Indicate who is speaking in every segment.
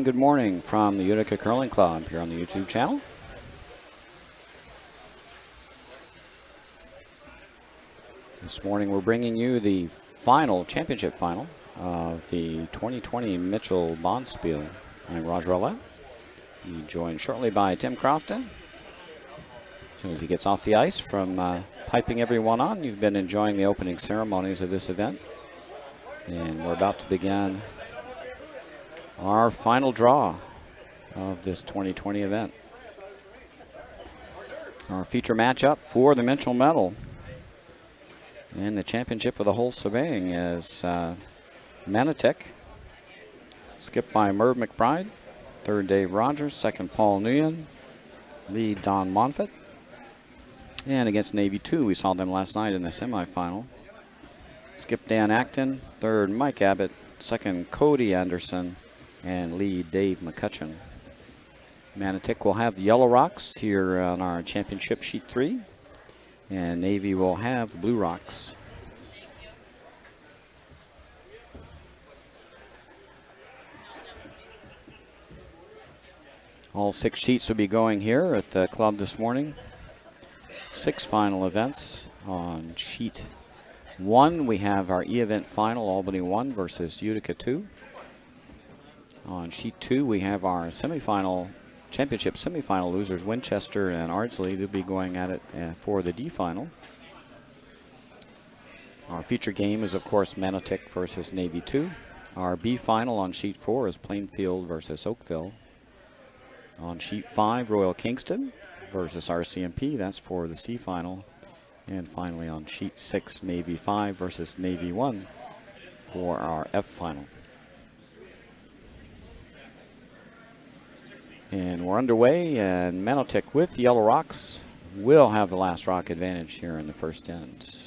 Speaker 1: good morning from the Utica Curling Club here on the YouTube channel. This morning we're bringing you the championship final of the 2020 Mitchell Bonspiel. I'm Roger Roulette. He's joined shortly by Tim Crofton. As soon as he gets off the ice from piping everyone on, you've been enjoying the opening ceremonies of this event. And we're about to begin our final draw of this 2020 event. Our feature matchup for the Mitchell medal and the championship for the whole shebang is Manotick, skipped by Merv McBride, third Dave Rogers, second Paul Nguyen, lead Don Monfort. And against Navy 2, we saw them last night in the semifinal. Skip Dan Acton, third Mike Abbott, second Cody Anderson, and lead Dave McCutcheon. Manotick will have the Yellow Rocks here on our championship sheet 3, and Navy will have the Blue Rocks. All 6 sheets will be going here at the club this morning. 6 final events. On sheet 1, we have our E-event final, Albany 1 versus Utica 2. On sheet 2, we have our championship semifinal losers, Winchester and Ardsley. They'll be going at it for the D final. Our feature game is, of course, Manotick versus Navy 2. Our B final on sheet 4 is Plainfield versus Oakville. On sheet 5, Royal Kingston versus RCMP. That's for the C final. And finally on sheet 6, Navy 5 versus Navy 1 for our F final. And we're underway, and Manotick with the Yellow Rocks will have the last rock advantage here in the first end.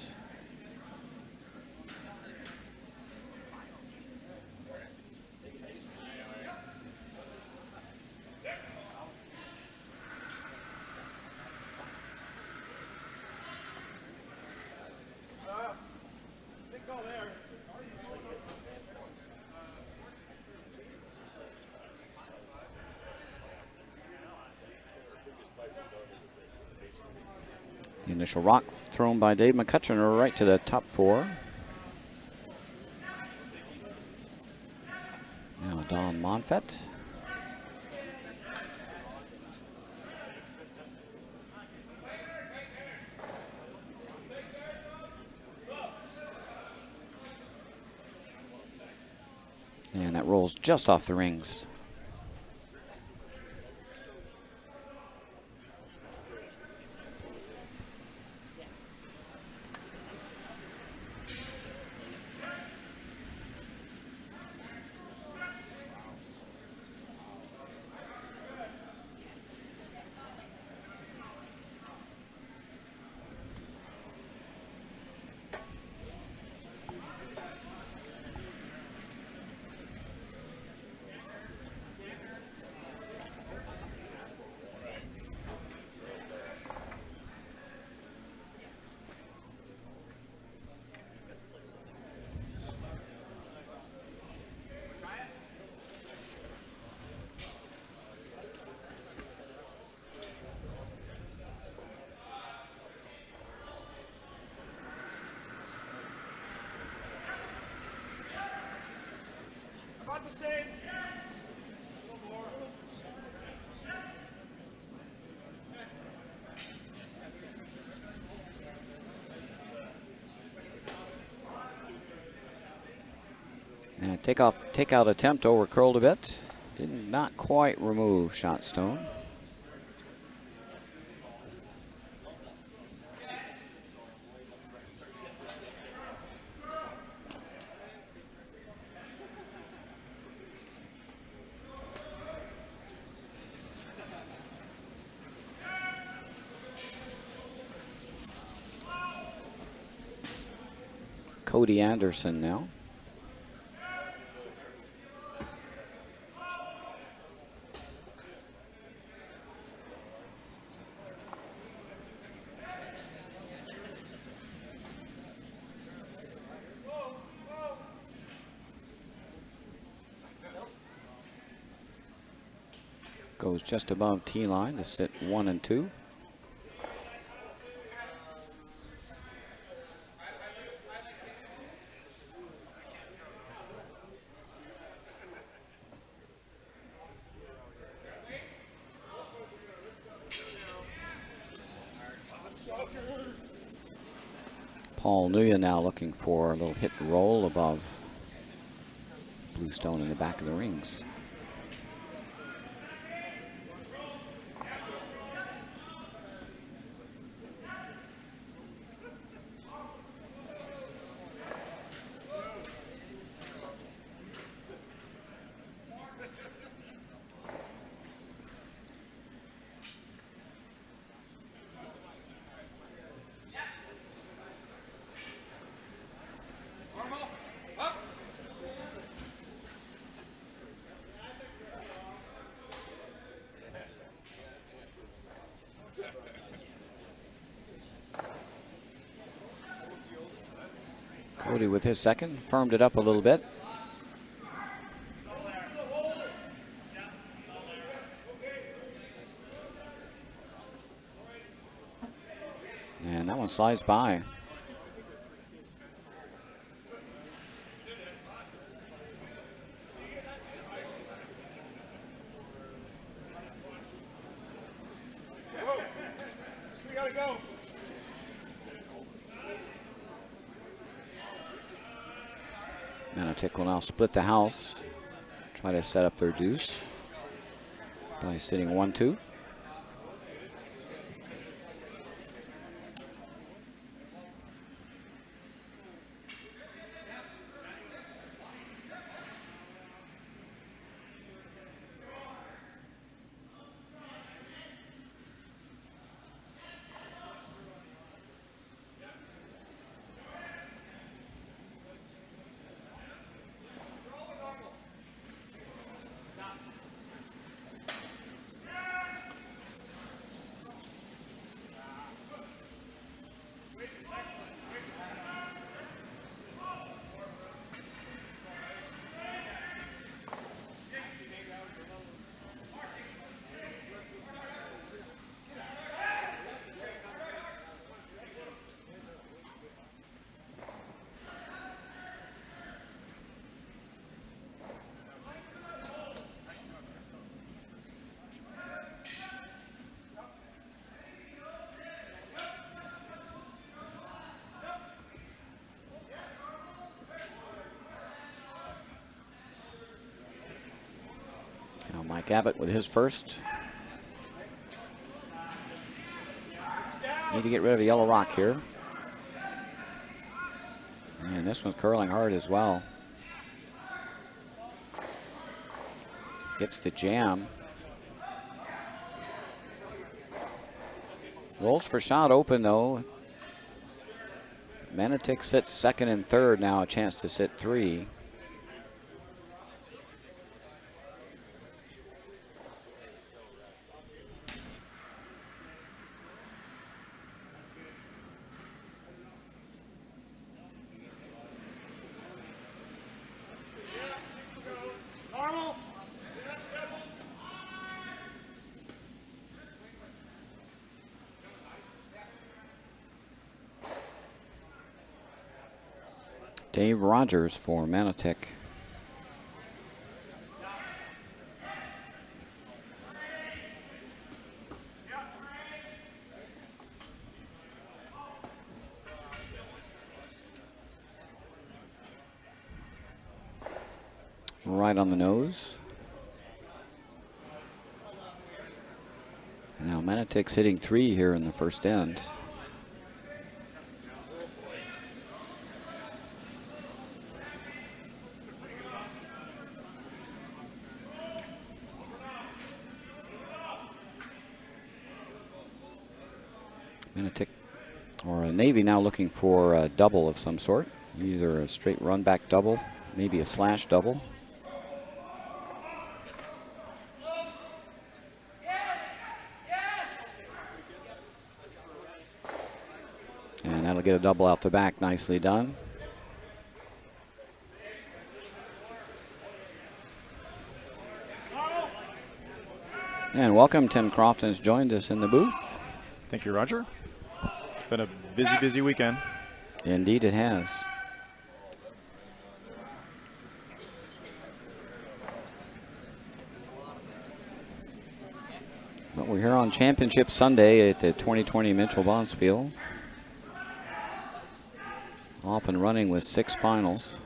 Speaker 1: The initial rock thrown by Dave McCutcheon right to the top 4. Now Don Monfort. And that rolls just off the rings. And take out attempt over curled a bit. Did not quite remove shot stone. Cody Anderson now. Goes just above T-line to sit 1 and 2. Paul Nuya now looking for a little hit and roll above Bluestone in the back of the rings. Cody with his second, firmed it up a little bit. And that one slides by.
Speaker 2: We gotta go.
Speaker 1: Manotick will now split the house, try to set up their deuce by sitting 1-2. Mike Abbott with his first. Need to get rid of a yellow rock here. And this one's curling hard as well. Gets the jam. Rolls for shot open though. Manotick sits second and third now, a chance to sit 3. Dave Rogers for Manotick. Right on the nose. Now Manotick's hitting 3 here in the first end. Manotick or a Navy now looking for a double of some sort, either a straight run back double, maybe a slash double. And that'll get a double out the back, nicely done. And welcome, Tim Crofton's joined us in the booth.
Speaker 2: Thank you, Roger. It's been a busy weekend.
Speaker 1: Indeed it has. But we're here on Championship Sunday at the 2020 Mitchell Bonspiel. Off and running with 6 finals.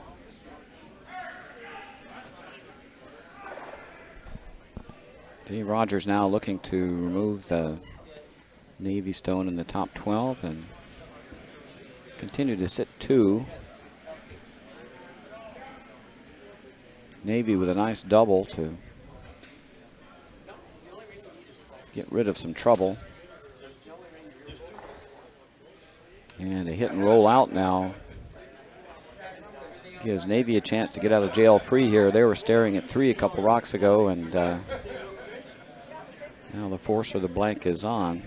Speaker 1: Dave Rogers now looking to remove the Navy stone in the top 12 and continue to sit 2. Navy with a nice double to get rid of some trouble. And a hit and roll out now gives Navy a chance to get out of jail free here. They were staring at 3 a couple rocks ago, and now the force of the blank is on.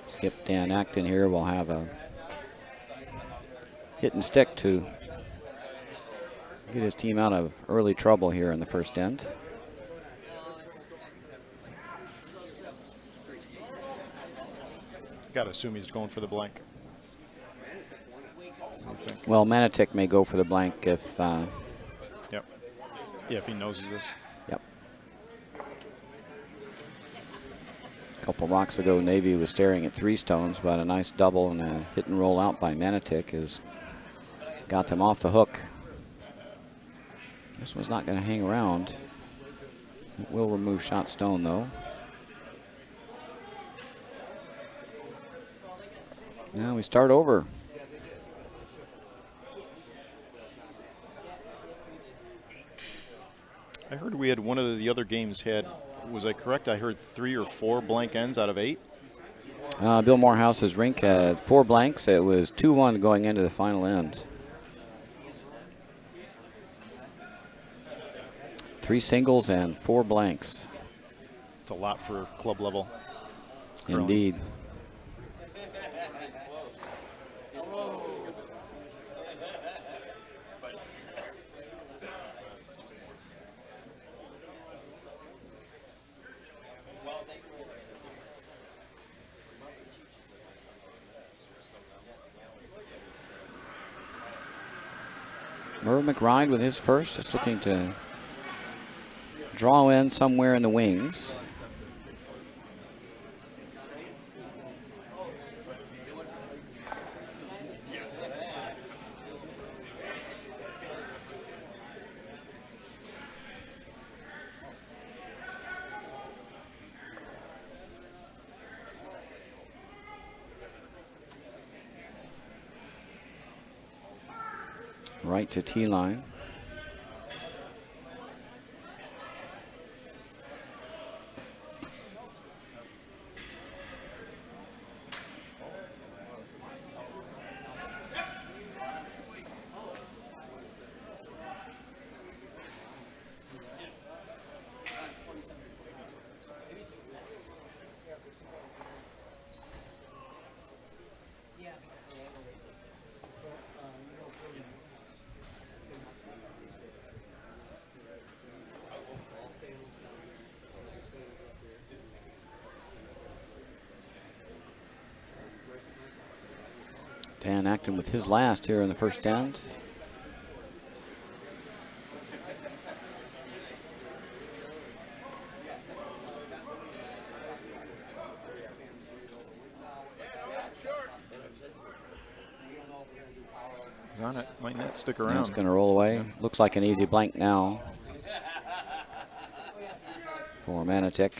Speaker 1: Skip Dan Acton here will have a hit and stick to get his team out of early trouble here in the first end.
Speaker 2: Got to assume he's going for the blank.
Speaker 1: Well, Manitic may go for the blank if...
Speaker 2: Yep. Yeah, if he knows this.
Speaker 1: Yep. A couple rocks ago, Navy was staring at 3 stones, but a nice double and a hit and roll out by Manitic has got them off the hook. This one's not going to hang around. It will remove shot stone, though. Now we start over.
Speaker 2: I heard we had one of the other games had, was I correct? I heard 3 or 4 blank ends out of 8.
Speaker 1: Bill Morehouse's rink had 4 blanks. It was 2-1 going into the final end. 3 singles and 4 blanks.
Speaker 2: It's a lot for club level.
Speaker 1: Indeed. Merv McBride with his first, just looking to draw in somewhere in the wings. Right to tee line. Dan Acton with his last here in the first end.
Speaker 2: He's on it. Might not stick around.
Speaker 1: It's going to roll away. Yeah. Looks like an easy blank now for Manitic.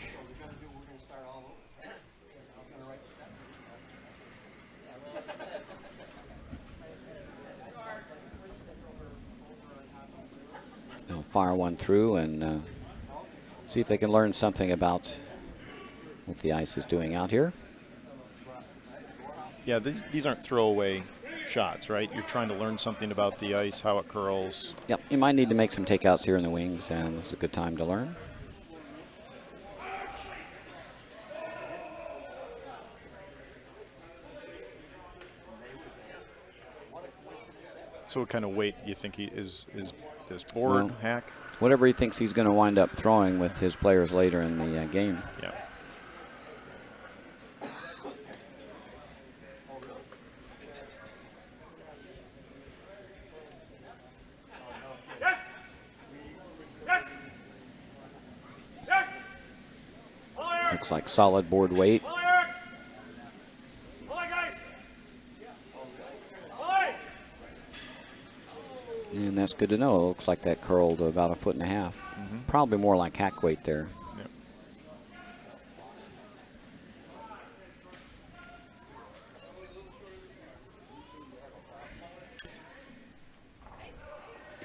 Speaker 1: They'll fire one through and see if they can learn something about what the ice is doing out here.
Speaker 2: Yeah, these aren't throwaway shots, right? You're trying to learn something about the ice, how it curls.
Speaker 1: Yep, you might need to make some takeouts here in the wings, and it's a good time to learn.
Speaker 2: So what kind of weight do you think he is this board hack?
Speaker 1: Whatever he thinks he's going to wind up throwing with his players later in the game.
Speaker 2: Yeah.
Speaker 1: Looks like solid board weight. And that's good to know. It looks like that curled to about 1.5 feet. Probably more like hack weight there.
Speaker 2: Yep.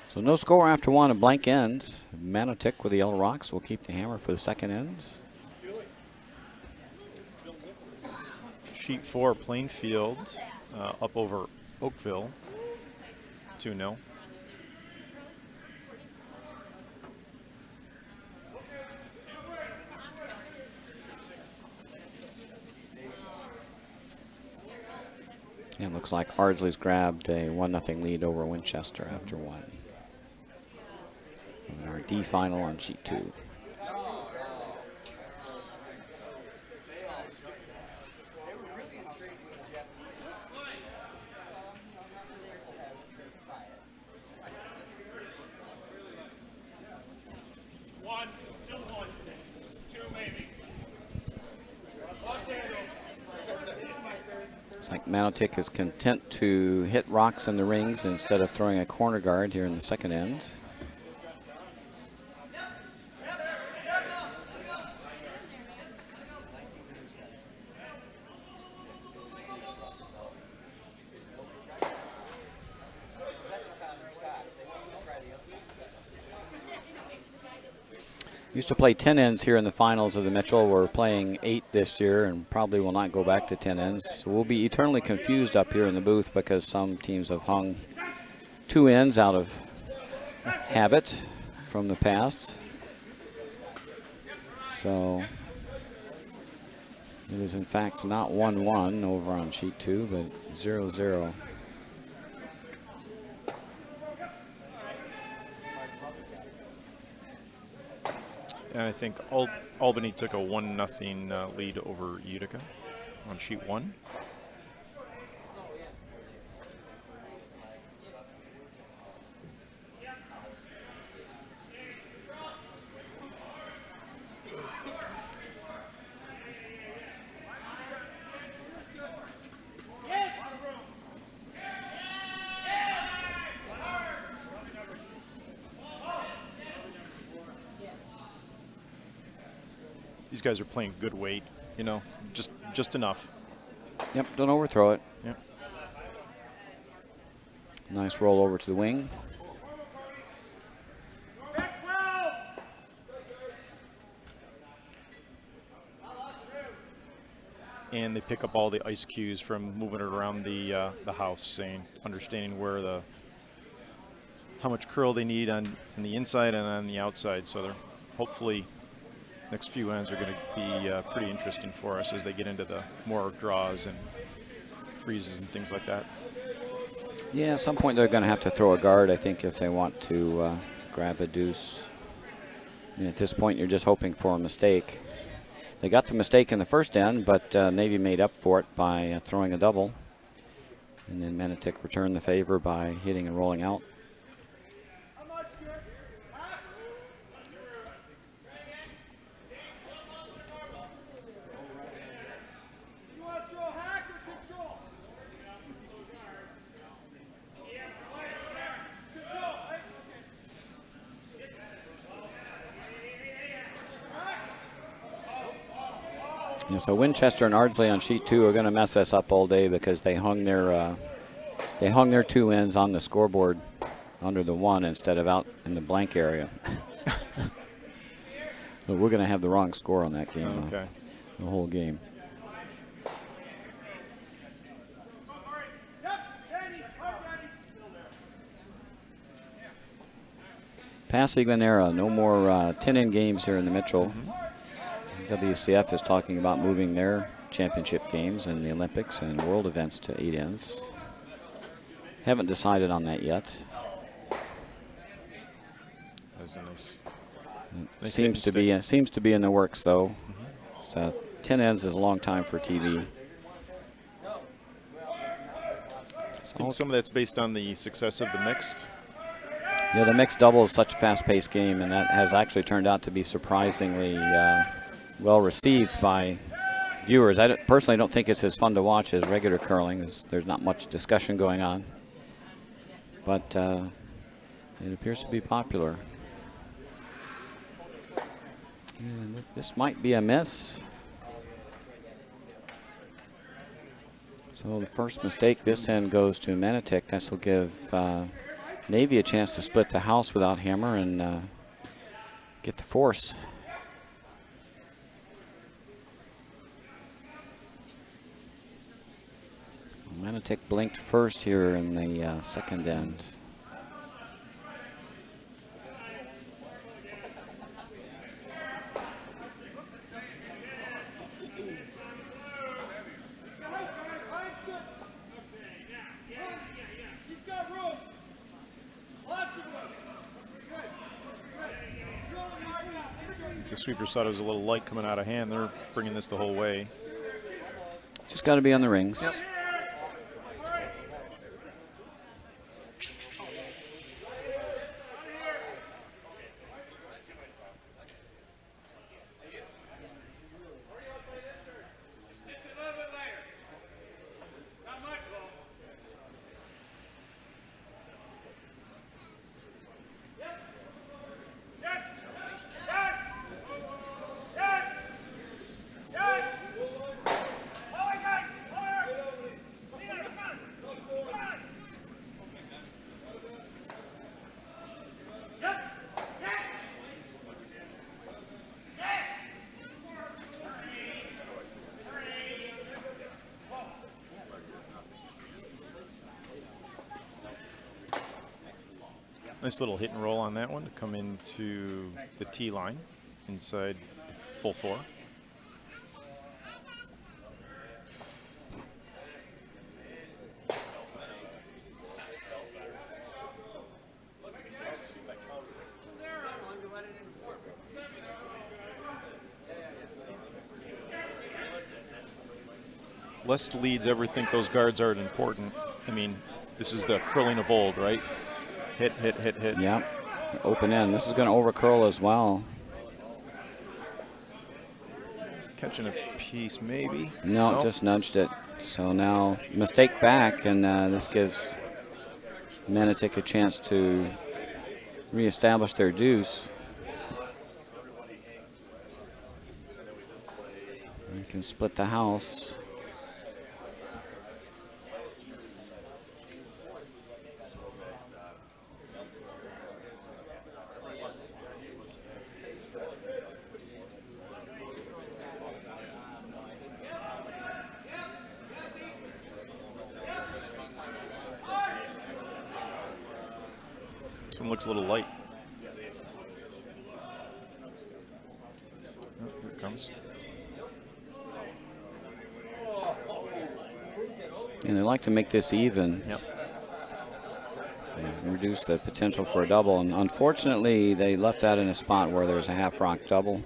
Speaker 1: So no score after one, a blank end. Manotick with the yellow rocks will keep the hammer for the second end.
Speaker 2: Sheet 4, Plainfield, up over Oakville, 2-0.
Speaker 1: And it looks like Ardsley's grabbed a 1-0 lead over Winchester after one. And our D final on sheet 2. Looks like Manotick is content to hit rocks in the rings instead of throwing a corner guard here in the second end. Used to play 10 ends here in the finals of the Mitchell. We're playing 8 this year and probably will not go back to 10 ends. So we'll be eternally confused up here in the booth because some teams have hung 2 ends out of habit from the past. So it is in fact not 1-1 over on sheet 2, but 0-0.
Speaker 2: And I think Albany took a 1-0 lead over Utica on sheet 1. These guys are playing good weight, you know, just enough.
Speaker 1: Yep, don't overthrow it.
Speaker 2: Yep.
Speaker 1: Nice roll over to the wing.
Speaker 2: And they pick up all the ice cues from moving it around the house, understanding where how much curl they need on the inside and on the outside. So they're hopefully next few ends are going to be pretty interesting for us as they get into the more draws and freezes and things like that.
Speaker 1: Yeah, at some point they're going to have to throw a guard, I think, if they want to grab a deuce. And at this point, you're just hoping for a mistake. They got the mistake in the first end, but Navy made up for it by throwing a double. And then Manotick returned the favor by hitting and rolling out. Yeah, so Winchester and Ardsley on sheet 2 are going to mess us up all day because they hung their 2 ends on the scoreboard under the 1 instead of out in the blank area. So we're going to have the wrong score on that game.
Speaker 2: Okay.
Speaker 1: The whole game. Past England era, no more 10-in games here in the Mitchell. WCF is talking about moving their championship games and the Olympics and world events to 8 ends. Haven't decided on that yet.
Speaker 2: That was a nice
Speaker 1: Seems to be in the works though. So 10 ends is a long time for TV.
Speaker 2: I think some of that's based on the success of the mixed.
Speaker 1: Yeah, the mixed double is such a fast-paced game, and that has actually turned out to be surprisingly well received by viewers. I personally don't think it's as fun to watch as regular curling. There's not much discussion going on, but it appears to be popular. And this might be a miss. So the first mistake this end goes to Manitic. This will give Navy a chance to split the house without hammer and get the force. Manitic blinked first here in the second end.
Speaker 2: The sweepers thought it was a little light coming out of hand. They're bringing this the whole way.
Speaker 1: Just got to be on the rings.
Speaker 2: Yep. Nice little hit and roll on that one to come into the tee line inside full four. Lest leads ever think those guards aren't important. I mean, this is the curling of old, right? Hit, hit, hit, hit.
Speaker 1: Yeah, open end. This is going to over curl as well.
Speaker 2: He's catching a piece, maybe.
Speaker 1: No,
Speaker 2: Nope.
Speaker 1: Just nudged it. So now mistake back, and this gives Manitic a chance to reestablish their deuce. They can split the house.
Speaker 2: This one looks a little light. Oh, here it comes.
Speaker 1: And they like to make this even.
Speaker 2: Yep.
Speaker 1: And reduce the potential for a double. And unfortunately, they left that in a spot where there's a half rock double.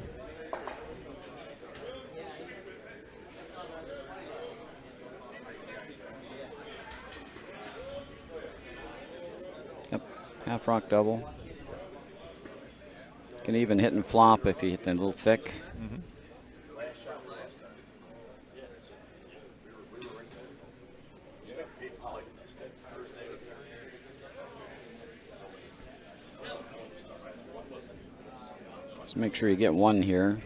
Speaker 1: Yep, half rock double. Can even hit and flop if you hit them a little thick.
Speaker 2: Mm-hmm.
Speaker 1: Let's make sure you get one here.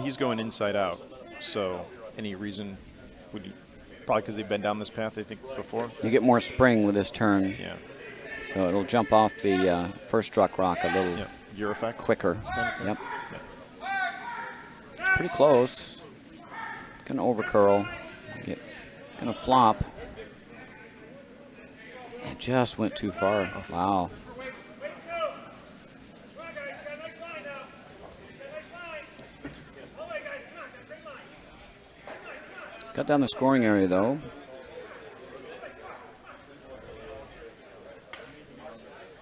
Speaker 2: He's going inside out, so any reason would you, probably because they've been down this path, I think, before?
Speaker 1: You get more spring with this turn.
Speaker 2: Yeah.
Speaker 1: So it'll jump off the first struck rock a little
Speaker 2: Gear effect?
Speaker 1: quicker. Yep. It's pretty close. Gonna over curl. Gonna flop. It just went too far. Wow. Got down the scoring area, though.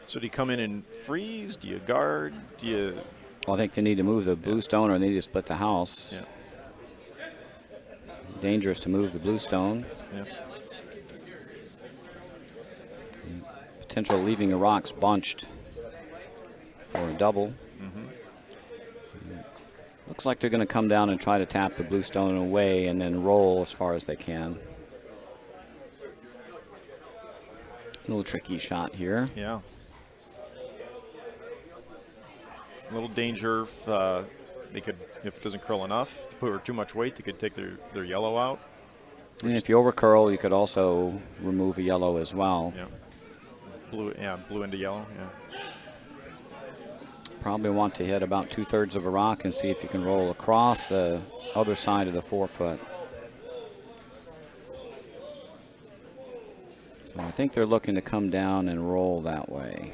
Speaker 2: So do you come in and freeze? Do you guard? Do you?
Speaker 1: Well, I think they need to move the blue stone, or they need to split the house.
Speaker 2: Yeah.
Speaker 1: Dangerous to move the blue stone.
Speaker 2: Yeah.
Speaker 1: Potential leaving the rocks bunched for a double. Looks like they're going to come down and try to tap the blue stone away and then roll as far as they can. A little tricky shot here.
Speaker 2: Yeah. A little danger if they could, if it doesn't curl enough, to put too much weight, they could take their yellow out.
Speaker 1: And if you overcurl, you could also remove a yellow as well.
Speaker 2: Yeah. Blue into yellow. Yeah.
Speaker 1: Probably want to hit about 2/3 of a rock and see if you can roll across the other side of the 4-foot. So I think they're looking to come down and roll that way.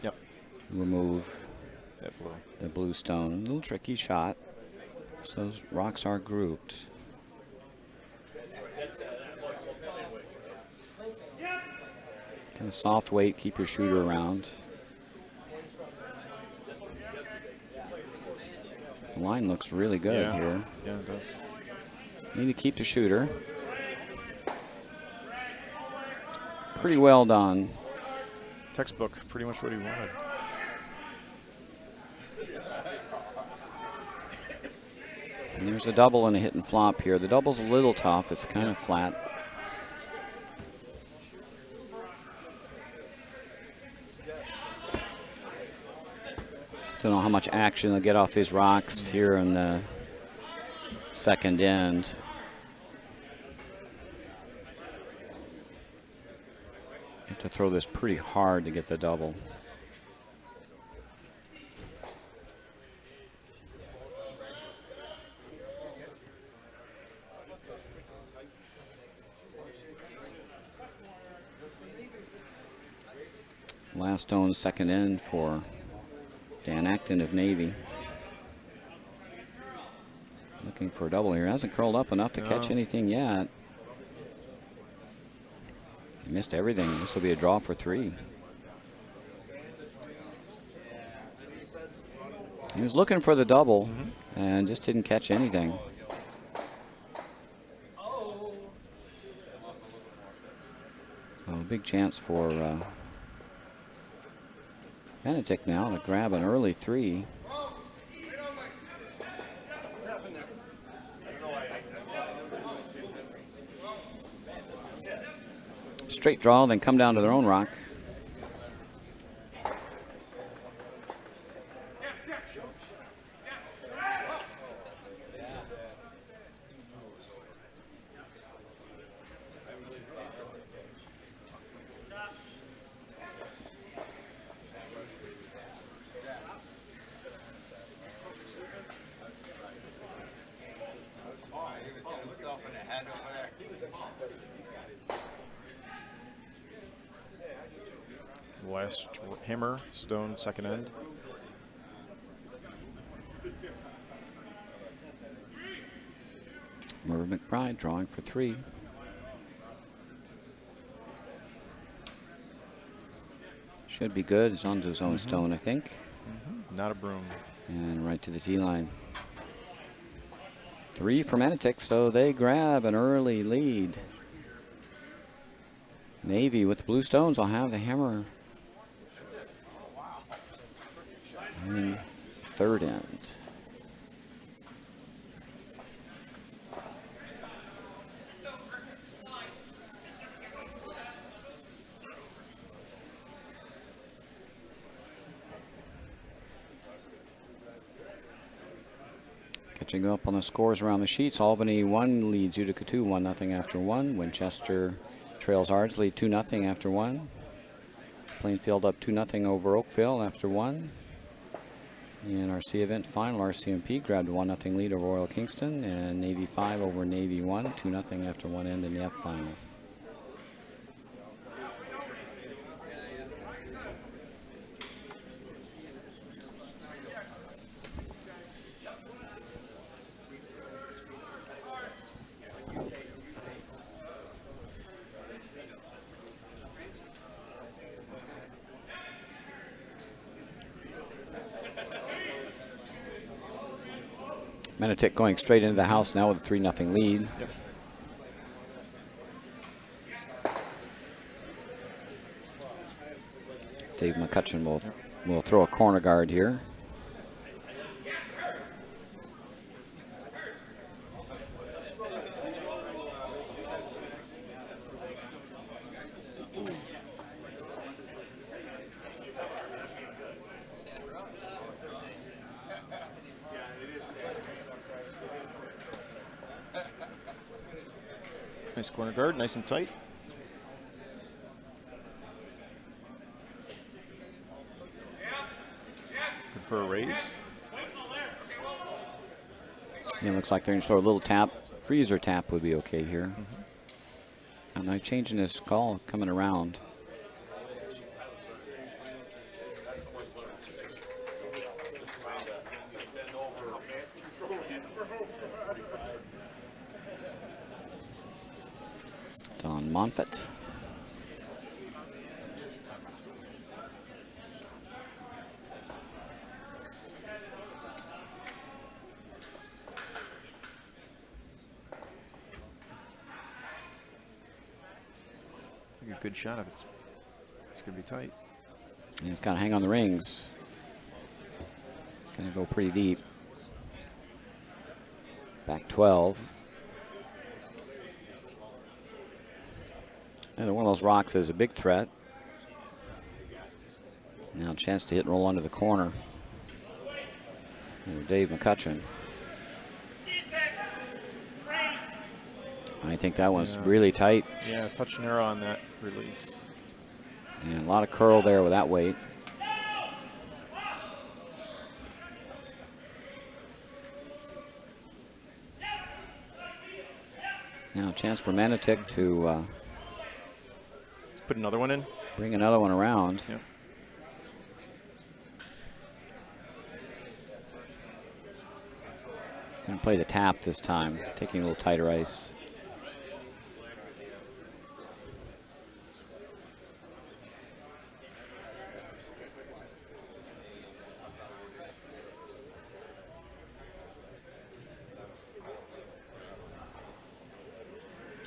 Speaker 2: Yep.
Speaker 1: Remove
Speaker 2: That blue.
Speaker 1: the blue stone. A little tricky shot. So those rocks are grouped. Kind of soft weight, keep your shooter around. The line looks really good here.
Speaker 2: Yeah, it does.
Speaker 1: Need to keep the shooter. Pretty well done.
Speaker 2: Textbook, pretty much what he wanted.
Speaker 1: And there's a double and a hit and flop here. The double's a little tough. It's kind of flat. Don't know how much action they'll get off these rocks here in the second end. Have to throw this pretty hard to get the double. Last stone, second end for Dan Acton of Navy. Looking for a double here. Hasn't curled up enough to catch anything yet. He missed everything. This will be a draw for 3. He was looking for the double and just didn't catch anything. So a big chance for Benedict now to grab an early 3. Straight draw, then come down to their own rock.
Speaker 2: Last hammer, stone, second end.
Speaker 1: Merv McBride drawing for 3. Should be good. He's onto his own stone, I think.
Speaker 2: Not a broom.
Speaker 1: And right to the tee line. 3 for Manatic, so they grab an early lead. Navy with the blue stones will have the hammer in third end. Catching up on the scores around the sheets, Albany 1 leads Utica 2, 1-0 after 1. Winchester trails Ardsley 2-0 after 1. Plainfield up 2-0 over Oakville after 1. In our C event final, RCMP grabbed a 1-0 lead over Royal Kingston, and Navy 5 over Navy 1, 2-0 after 1 end in the F final. Menetic going straight into the house now with a 3-0 lead.
Speaker 2: Yep.
Speaker 1: Dave McCutcheon will throw a corner guard here.
Speaker 2: Nice corner guard, nice and tight. Good for a raise.
Speaker 1: Yeah, looks like they're going to throw a little tap. Freezer tap would be okay here. And they're changing this call coming around. Don Monfort.
Speaker 2: It's like a good shot if it's going to be tight.
Speaker 1: And it's got to hang on the rings. Going to go pretty deep. Back 12. And one of those rocks is a big threat. Now a chance to hit and roll under the corner. And Dave McCutcheon. I think that one's really tight.
Speaker 2: Yeah, touch and arrow on that release.
Speaker 1: And a lot of curl there with that weight. Now a chance for Menetic to
Speaker 2: Let's put another one in.
Speaker 1: bring another one around.
Speaker 2: Yep.
Speaker 1: Going to play the tap this time, taking a little tighter ice.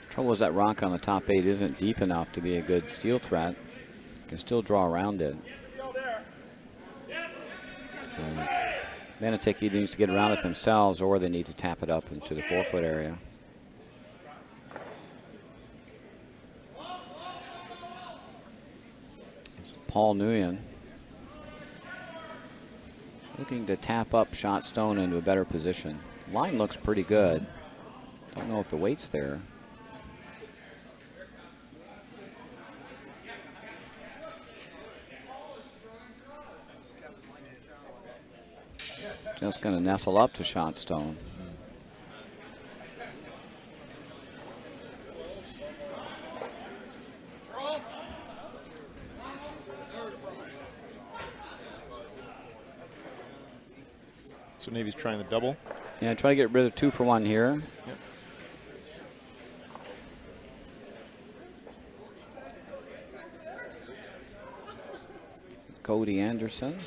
Speaker 1: Trouble is that rock on the top 8 isn't deep enough to be a good steal threat. Can still draw around it. So Menetic either needs to get around it themselves or they need to tap it up into the 4-foot area. It's Paul Nguyen looking to tap up Shot Stone into a better position. Line looks pretty good. Don't know if the weight's there. Just going to nestle up to Shot Stone.
Speaker 2: So Navy's trying the double.
Speaker 1: Yeah, try to get rid of 2 for 1 here.
Speaker 2: Yep.
Speaker 1: Cody Anderson.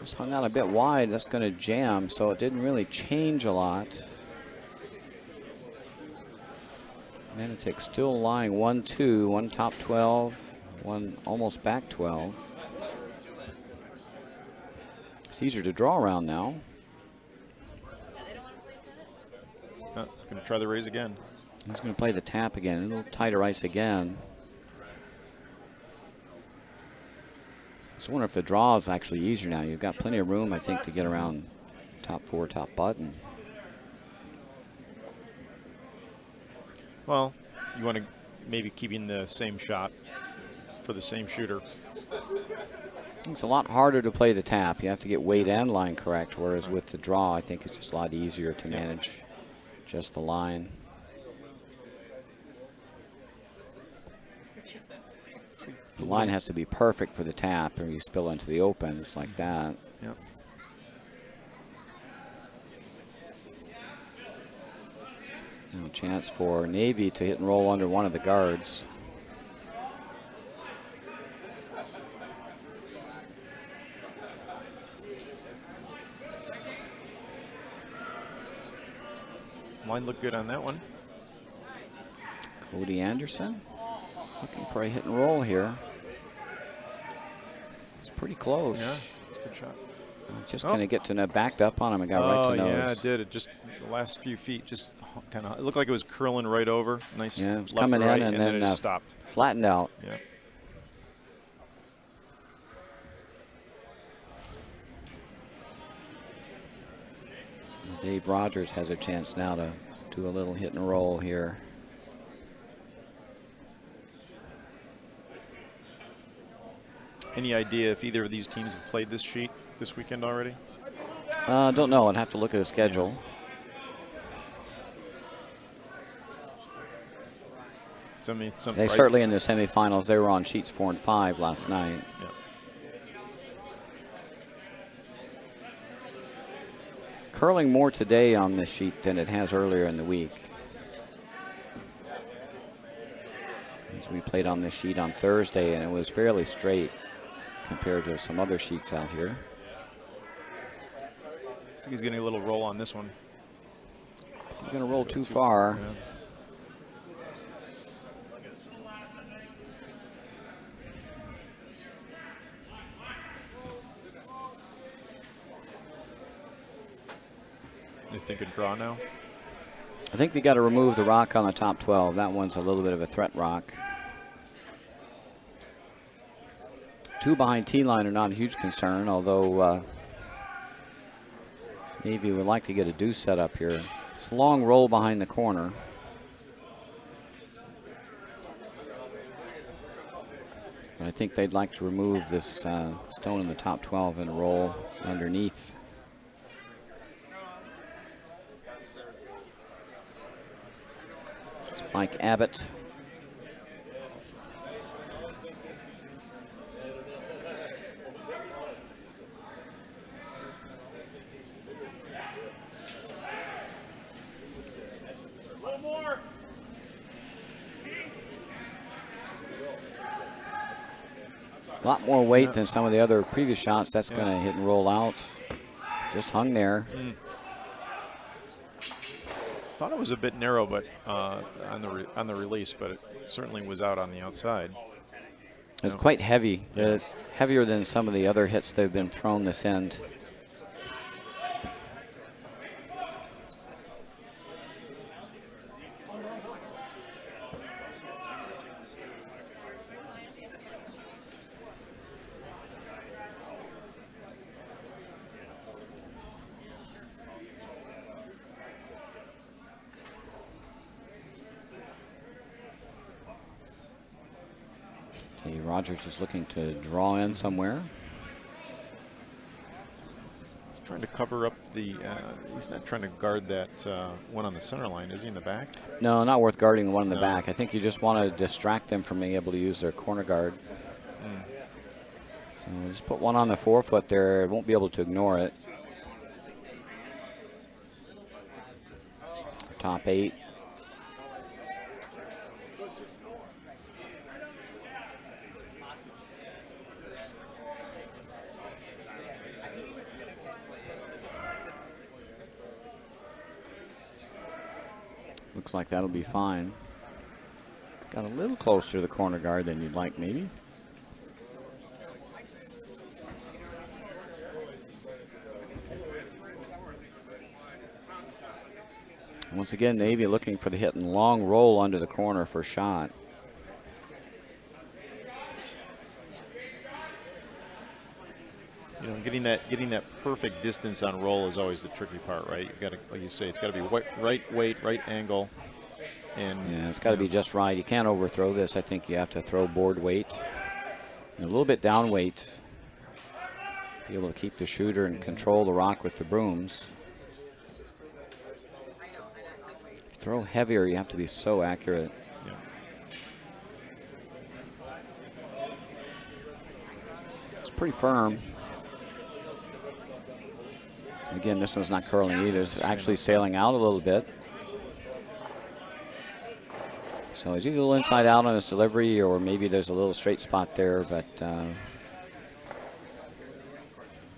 Speaker 1: Just hung out a bit wide. That's going to jam, so it didn't really change a lot. Menetic still lying 1-2, one top 12, one almost back 12. It's easier to draw around now.
Speaker 2: Going to try the raise again.
Speaker 1: He's going to play the tap again, a little tighter ice again. I wonder if the draw is actually easier now. You've got plenty of room, I think, to get around top 4, top button.
Speaker 2: Well, you want to maybe keeping the same shot for the same shooter.
Speaker 1: It's a lot harder to play the tap. You have to get weight and line correct, whereas with the draw, I think it's just a lot easier to manage just the line. The line has to be perfect for the tap, or you spill into the open. It's like that.
Speaker 2: Yep.
Speaker 1: Now a chance for Navy to hit and roll under one of the guards.
Speaker 2: Line looked good on that one.
Speaker 1: Cody Anderson looking for a hit and roll here. It's pretty close.
Speaker 2: Yeah, it's a good shot.
Speaker 1: Just going to get to backed up on him and got right to nose.
Speaker 2: Yeah, it did. It just the last few feet just kind of, it looked like it was curling right over. Nice.
Speaker 1: Yeah, it was
Speaker 2: left
Speaker 1: coming
Speaker 2: right,
Speaker 1: in and then
Speaker 2: it just stopped.
Speaker 1: Flattened out.
Speaker 2: Yeah.
Speaker 1: Dave Rogers has a chance now to do a little hit and roll here.
Speaker 2: Any idea if either of these teams have played this sheet this weekend already?
Speaker 1: Don't know. I'd have to look at the schedule. They certainly in the semifinals. They were on sheets 4 and 5 last night.
Speaker 2: Yeah.
Speaker 1: Curling more today on this sheet than it has earlier in the week. As we played on this sheet on Thursday, and it was fairly straight compared to some other sheets out here.
Speaker 2: I think he's getting a little roll on this one.
Speaker 1: He's going to roll too far.
Speaker 2: Yeah. You think a draw now?
Speaker 1: I think they got to remove the rock on the top 12. That one's a little bit of a threat rock. 2 behind T-line are not a huge concern, although Navy would like to get a deuce set up here. It's a long roll behind the corner. But I think they'd like to remove this stone in the top 12 and roll underneath. It's Mike Abbott. A lot more weight than some of the other previous shots. That's going to hit and roll out. Just hung there.
Speaker 2: Thought it was a bit narrow, but on the release, but it certainly was out on the outside.
Speaker 1: It was quite heavy. It's heavier than some of the other hits that have been thrown this end. Rogers is looking to draw in somewhere.
Speaker 2: He's trying to cover up the, he's not trying to guard that one on the center line, is he, in the back?
Speaker 1: No, not worth guarding the one in the back. I think you just want to distract them from being able to use their corner guard. So just put one on the forefoot there. Won't be able to ignore it. Top 8. Looks like that'll be fine. Got a little closer to the corner guard than you'd like, maybe. Once again, Navy looking for the hit and long roll under the corner for shot.
Speaker 2: You know, getting that perfect distance on roll is always the tricky part, right? You got to, like you say, it's got to be right weight, right angle, and
Speaker 1: yeah, it's got to be just right. You can't overthrow this. I think you have to throw board weight and a little bit down weight. Be able to keep the shooter and control the rock with the brooms. Throw heavier, you have to be so accurate.
Speaker 2: Yeah.
Speaker 1: It's pretty firm. Again, this one's not curling either. It's actually sailing out a little bit. So he's either a little inside out on his delivery, or maybe there's a little straight spot there, but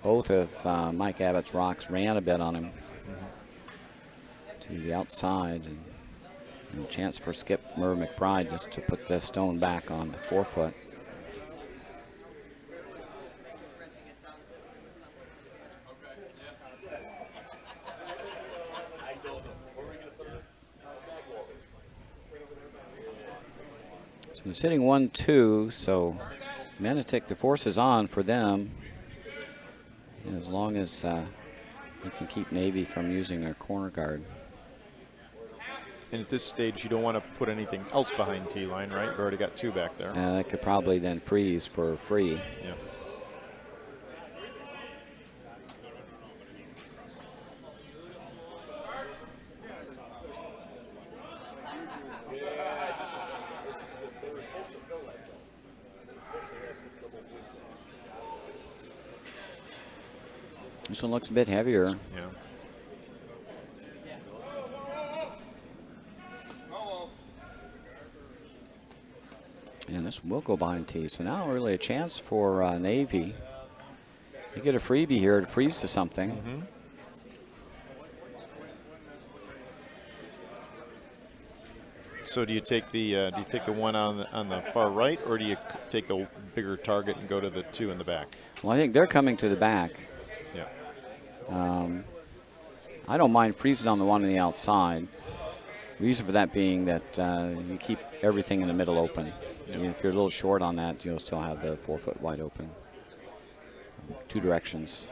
Speaker 1: both of Mike Abbott's rocks ran a bit on him. to the outside, and a chance for Skip McBride just to put the stone back on the 4-foot. So it's hitting 1-2, so Manitic, the force is on for them. And as long as you can keep Navy from using their corner guard.
Speaker 2: And at this stage, you don't want to put anything else behind T-line, right? You've already got 2 back there.
Speaker 1: That could probably then freeze for free.
Speaker 2: Yeah.
Speaker 1: This one looks a bit heavier.
Speaker 2: Yeah.
Speaker 1: And this will go behind T. So now really a chance for Navy. You get a freebie here to freeze to something.
Speaker 2: Mm-hmm. So do you take the one on the far right, or do you take the bigger target and go to the 2 in the back?
Speaker 1: Well, I think they're coming to the back.
Speaker 2: Yeah.
Speaker 1: I don't mind freezing on the one on the outside. Reason for that being that you keep everything in the middle open.
Speaker 2: Yep.
Speaker 1: If you're a little short on that, you'll still have the 4-foot wide open. 2 directions.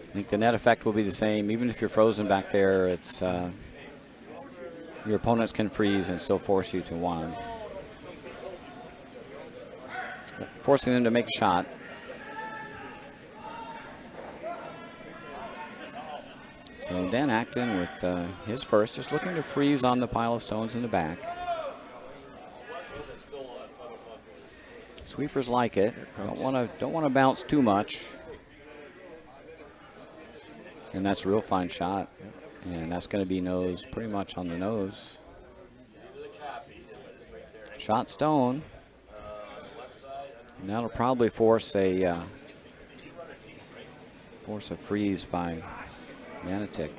Speaker 1: I think the net effect will be the same. Even if you're frozen back there, it's your opponents can freeze and still force you to 1. Forcing them to make a shot. So Dan Acton with his first, just looking to freeze on the pile of stones in the back. Sweepers like it. Don't want to bounce too much. And that's a real fine shot. And that's going to be nose, pretty much on the nose. Shot stone. And that'll probably force a freeze by Manitic.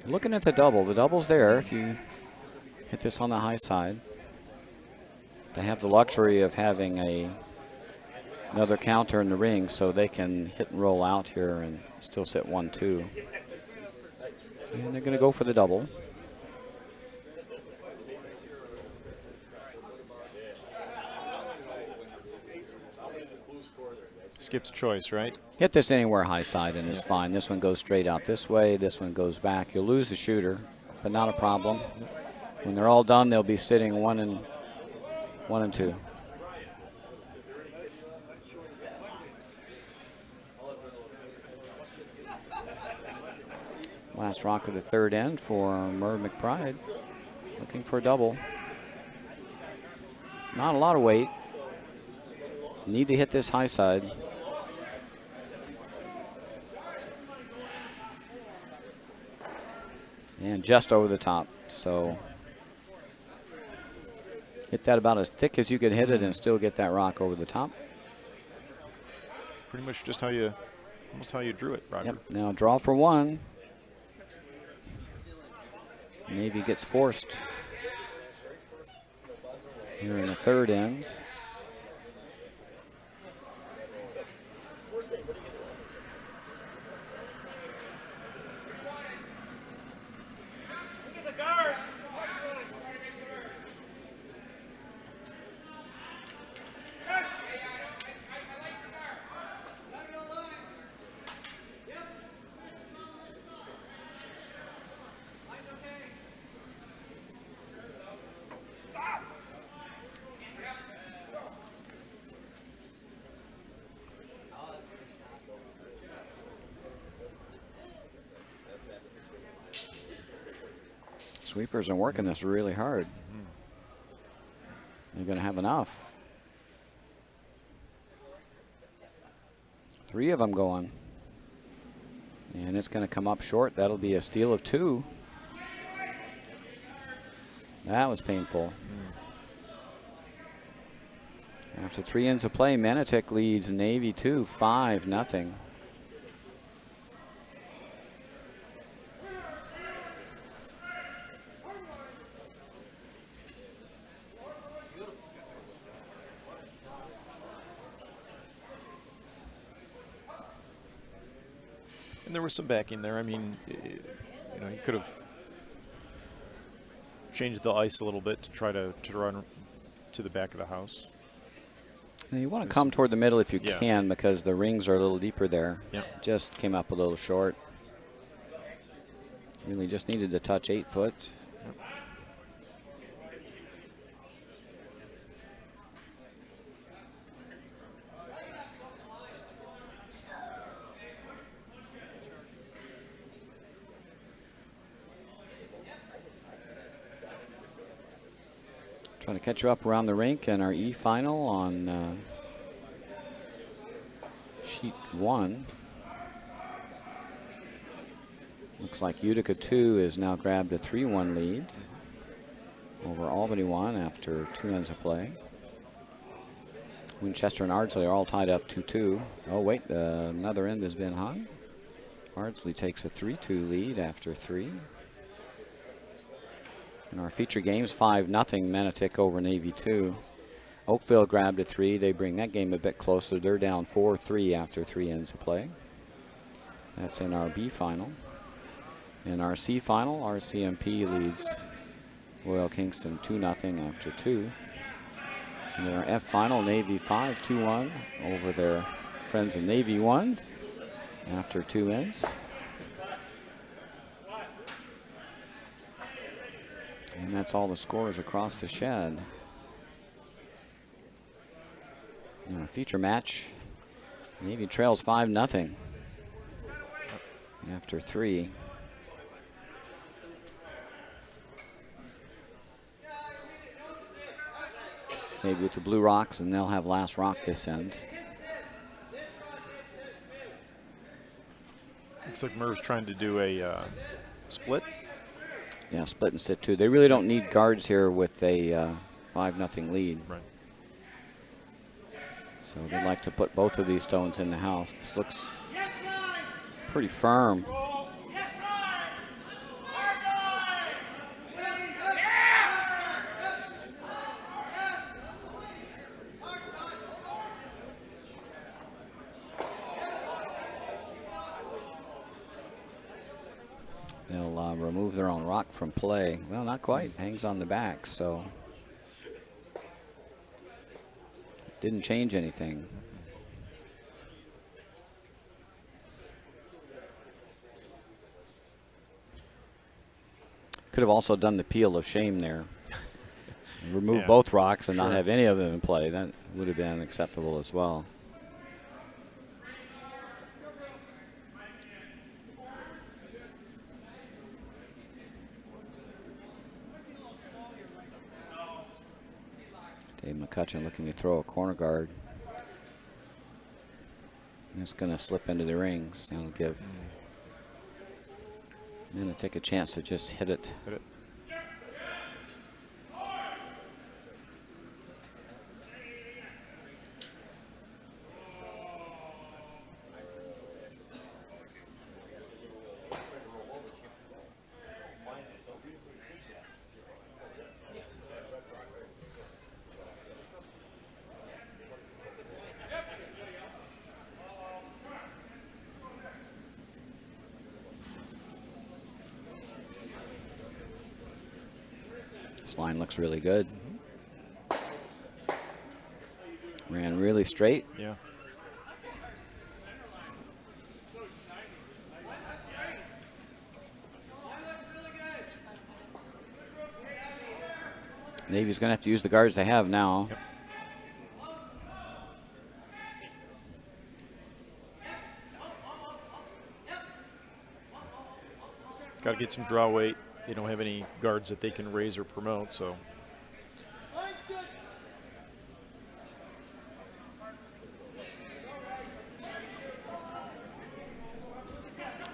Speaker 1: Looking at the double. The double's there if you hit this on the high side. They have the luxury of having another counter in the ring, so they can hit and roll out here and still sit 1-2. And they're going to go for the double.
Speaker 2: Skip's choice, right?
Speaker 1: Hit this anywhere high side and it's fine. This one goes straight out this way. This one goes back. You'll lose the shooter, but not a problem. When they're all done, they'll be sitting 1 and 2. Last rock of the third end for Merv McBride. Looking for a double. Not a lot of weight. Need to hit this high side. And just over the top. So hit that about as thick as you can hit it and still get that rock over the top.
Speaker 2: Pretty much just almost how you drew it, Roger.
Speaker 1: Yep. Now draw for 1. Navy gets forced here in the third end. Sweepers are working this really hard. They're going to have enough. 3 of them going. And it's going to come up short. That'll be a steal of 2. That was painful. After 3 ends of play, Manotick leads Navy 2 5-0.
Speaker 2: And there was some backing there. I mean, you know, you could have changed the ice a little bit to try to run to the back of the house.
Speaker 1: And you want to come toward the middle if you
Speaker 2: Yeah.
Speaker 1: can, because the rings are a little deeper there.
Speaker 2: Yep.
Speaker 1: Just came up a little short. Really just needed to touch 8 foot.
Speaker 2: Yep.
Speaker 1: Trying to catch you up around the rink in our E final on sheet 1. Looks like Utica 2 has now grabbed a 3-1 lead over Albany 1 after 2 ends of play. Winchester and Ardsley are all tied up 2-2. Oh wait, another end has been hung. Ardsley takes a 3-2 lead after 3. In our feature games, 5-0 Manotick over Navy 2. Oakville grabbed a 3. They bring that game a bit closer. They're down 4-3 after 3 ends of play. That's in our B final. In our C final, RCMP leads Royal Kingston 2-0 after 2. And in our F final, Navy 5-2-1 over their friends in Navy 1 after 2 ends. And that's all the scores across the shed. In our feature match, Navy trails 5-0 after 3. Maybe with the Blue Rocks, and they'll have last rock this end.
Speaker 2: Looks like Merv's trying to do a split.
Speaker 1: Yeah, split and sit 2. They really don't need guards here with a 5-0 lead.
Speaker 2: Right.
Speaker 1: So they'd like to put both of these stones in the house. This looks pretty firm. They'll remove their own rock from play. Well, not quite. Hangs on the back, so didn't change anything. Could have also done the peel of shame there. Remove both rocks and not have any of them in play. That would have been acceptable as well. Dave McCutcheon looking to throw a corner guard. And it's going to slip into the rings. That'll give Manotick a chance to just hit it. This line looks really good. Ran really straight.
Speaker 2: Yeah.
Speaker 1: Navy's going to have to use the guards they have now.
Speaker 2: Yep. Got to get some draw weight. They don't have any guards that they can raise or promote, so.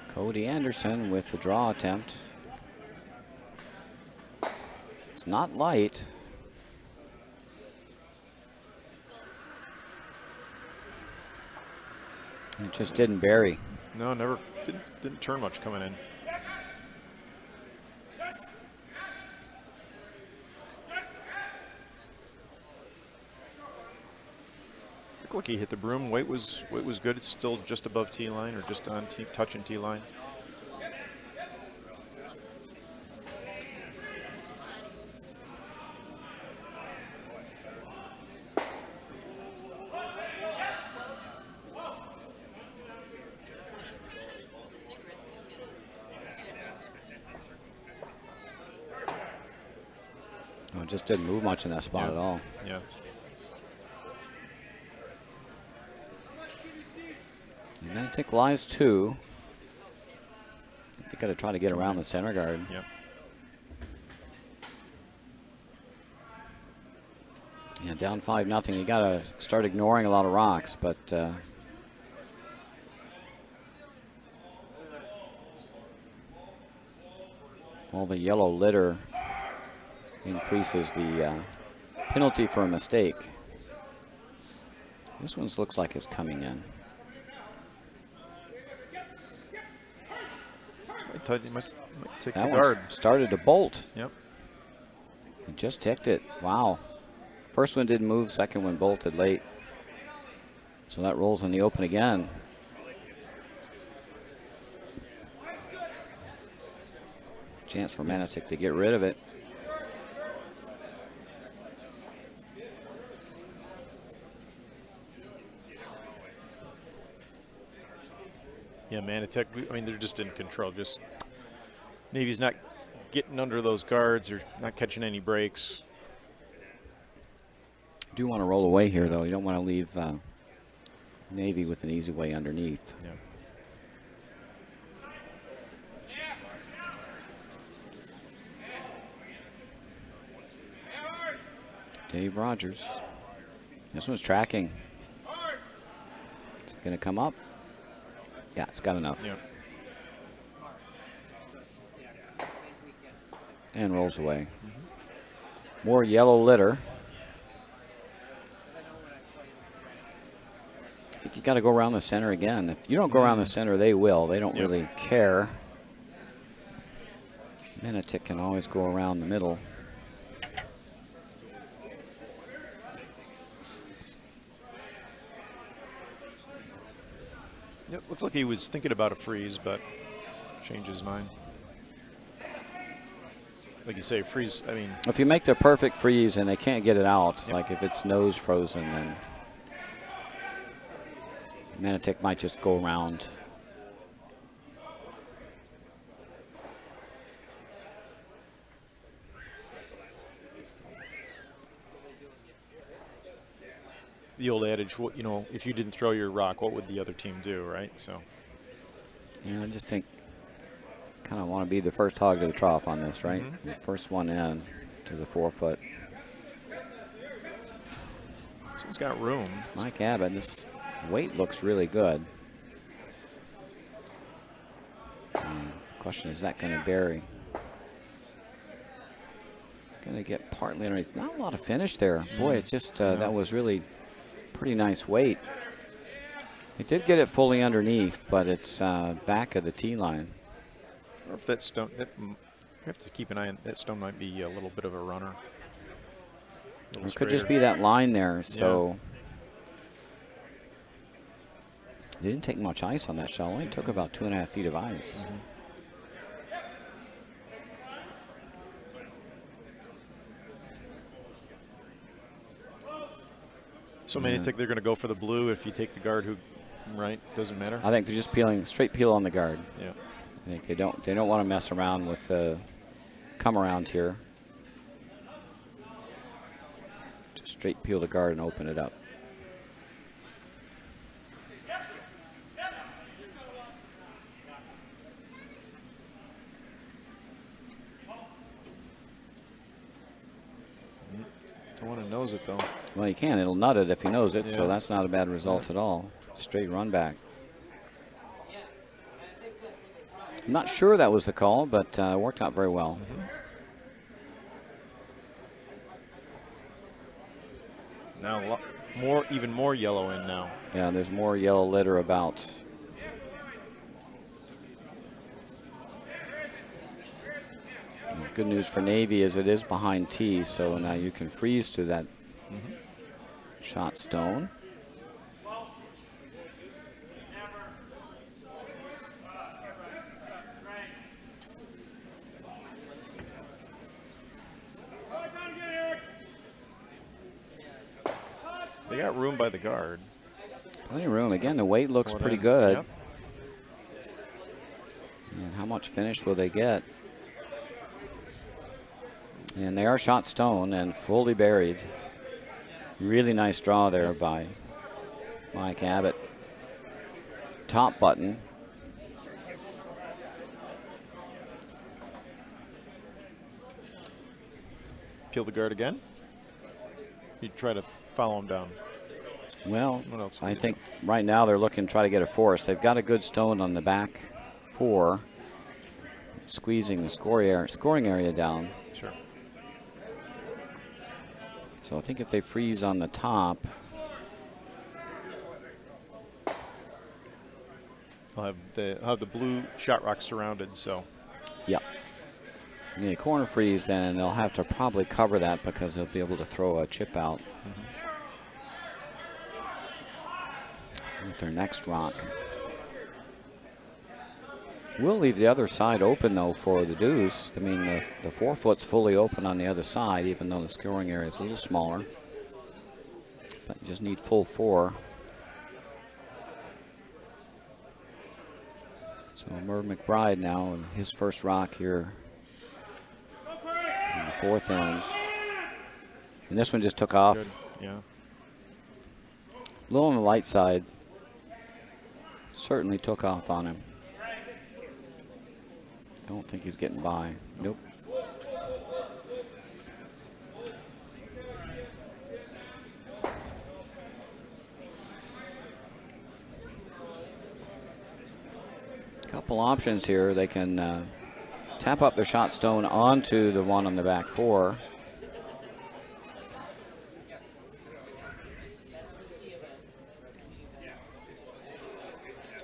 Speaker 1: Cody Anderson with the draw attempt. It's not light. It just didn't bury.
Speaker 2: No, never. Didn't turn much coming in. Looked like he hit the broom. Weight was good. It's still just above tee line or just on touching tee line.
Speaker 1: No, it just didn't move much in that spot at all.
Speaker 2: Yeah.
Speaker 1: And then Tick lies 2. They got to try to get around the center guard.
Speaker 2: Yep.
Speaker 1: Yeah, down 5-0. You got to start ignoring a lot of rocks, but all the yellow litter increases the penalty for a mistake. This one looks like it's coming in.
Speaker 2: Might take
Speaker 1: That
Speaker 2: the
Speaker 1: one
Speaker 2: guard.
Speaker 1: started to bolt.
Speaker 2: Yep.
Speaker 1: He just ticked it. Wow. First one didn't move, second one bolted late. So that rolls in the open again. Chance for Manitic to get rid of it.
Speaker 2: Yeah, Manitic, I mean, they're just in control. Just Navy's not getting under those guards or not catching any breaks.
Speaker 1: Do want to roll away here, though. You don't want to leave Navy with an easy way underneath.
Speaker 2: Yeah.
Speaker 1: Dave Rogers. This one's tracking. It's going to come up. Yeah, it's got enough.
Speaker 2: Yeah.
Speaker 1: And rolls away. More yellow litter. I think you got to go around the center again. If you don't go around the center, they will. They don't really care. Manitic can always go around the middle.
Speaker 2: Yep, looks like he was thinking about a freeze, but changed his mind. Like you say, freeze, I mean...
Speaker 1: If you make the perfect freeze and they can't get it out, like if it's nose frozen, then Manitic might just go around.
Speaker 2: The old adage, you know, if you didn't throw your rock, what would the other team do, right? So,
Speaker 1: Yeah, I just think kind of want to be the first hog to the trough on this, right? The first one in to the 4 foot.
Speaker 2: so he's got room.
Speaker 1: Mike Abbott, this weight looks really good. Question, is that going to bury? Going to get partly underneath. Not a lot of finish there. Boy, it's just, that was really pretty nice weight. It did get it fully underneath, but it's back of the tee line.
Speaker 2: Or if that stone, you have to keep an eye on that stone. Might be a little bit of a runner.
Speaker 1: It could just be that line there. So they didn't take much ice on that shot. Only took about 2.5 feet of ice.
Speaker 2: So many think they're going to go for the blue if you take the guard who, right? Doesn't matter.
Speaker 1: I think they're just peeling, straight peel on the guard.
Speaker 2: Yeah.
Speaker 1: I think they don't want to mess around with the come around here. Just straight peel the guard and open it up.
Speaker 2: Don't want to nose it though.
Speaker 1: Well, you can. It'll nut it if he knows it, so
Speaker 2: Yeah.
Speaker 1: that's not a bad result at all. Straight run back. I'm not sure that was the call, but it worked out very well.
Speaker 2: Now even more yellow in now.
Speaker 1: Yeah, there's more yellow litter about. Good news for Navy is it is behind tee, so now you can freeze to that shot stone.
Speaker 2: They got room by the guard.
Speaker 1: Plenty of room. Again, the weight looks pretty good.
Speaker 2: Yep.
Speaker 1: And how much finish will they get? And they are shot stone and fully buried. Really nice draw there by Mike Abbott. Top button.
Speaker 2: Peel the guard again. He'd try to follow him down.
Speaker 1: Well,
Speaker 2: What else
Speaker 1: I think right now they're looking to try to get a force. They've got a good stone on the back 4, squeezing the scoring area down.
Speaker 2: Sure.
Speaker 1: So I think if they freeze on the top,
Speaker 2: I'll have the blue shot rock surrounded. So
Speaker 1: yeah. The corner freeze, then they'll have to probably cover that because they'll be able to throw a chip out with their next rock. We'll leave the other side open, though, for the deuce. I mean, the 4 foot's fully open on the other side, even though the scoring area is a little smaller. But you just need full 4. So Merv McBride now, in his first rock here in the 4th end. And this one just took off.
Speaker 2: good. Yeah.
Speaker 1: A little on the light side. Certainly took off on him. Don't think he's getting by. Nope. Couple options here. They can tap up their shot stone onto the one on the back 4.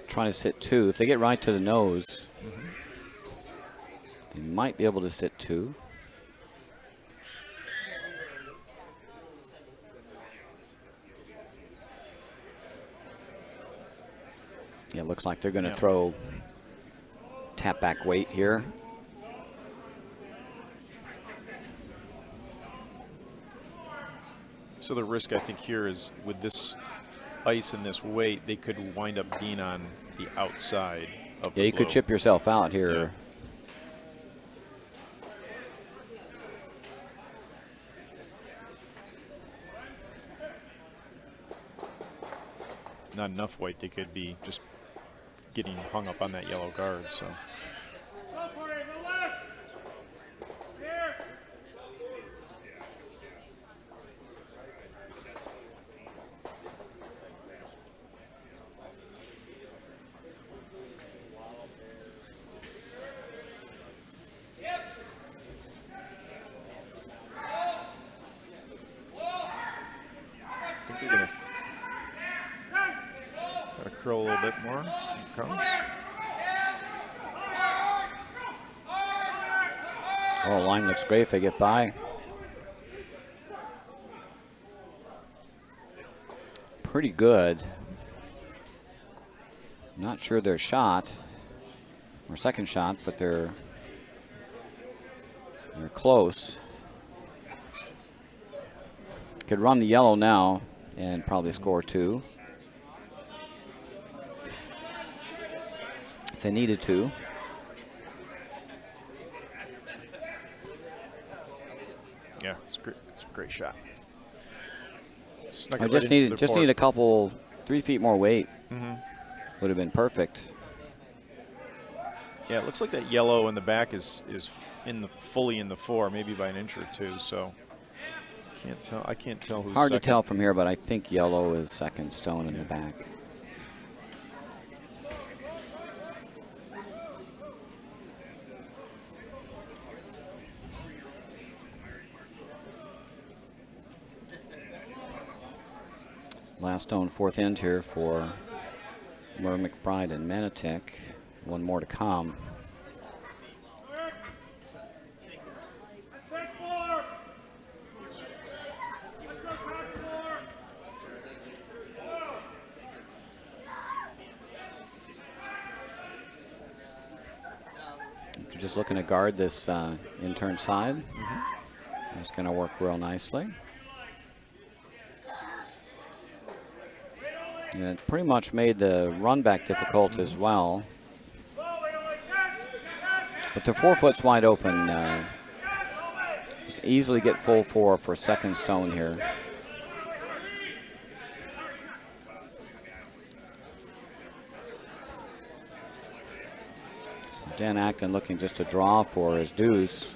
Speaker 1: Trying to sit 2. If they get right to the nose, they might be able to sit 2. Yeah, it looks like they're going to throw tap back weight here.
Speaker 2: So the risk, I think, here is with this ice and this weight, they could wind up being on the outside of the
Speaker 1: Yeah, you
Speaker 2: blue.
Speaker 1: could chip yourself out here.
Speaker 2: Yeah. Not enough weight, they could be just getting hung up on that yellow guard. So I think they're gonna curl a little bit more. Here it comes.
Speaker 1: Oh, line looks great if they get by. Pretty good. Not sure their shot, or second shot, but they're close. Could run the yellow now and probably score 2. If they needed to.
Speaker 2: Yeah, it's great. It's a great shot.
Speaker 1: I just need a couple 3 feet more weight. Would have been perfect.
Speaker 2: Yeah, it looks like that yellow in the back is fully in the 4, maybe by an inch or 2. So can't tell. I can't tell who's
Speaker 1: Hard
Speaker 2: second.
Speaker 1: to tell from here, but I think yellow is second stone in the back. Last stone, fourth end here for Murray McBride and Manitek. One more to come. If you're just looking to guard this in-turn side, it's going to work real nicely. And it pretty much made the run back difficult as well. But the 4 foot's wide open. Easily get full four for second stone here. So Dan Acton looking just to draw for his deuce.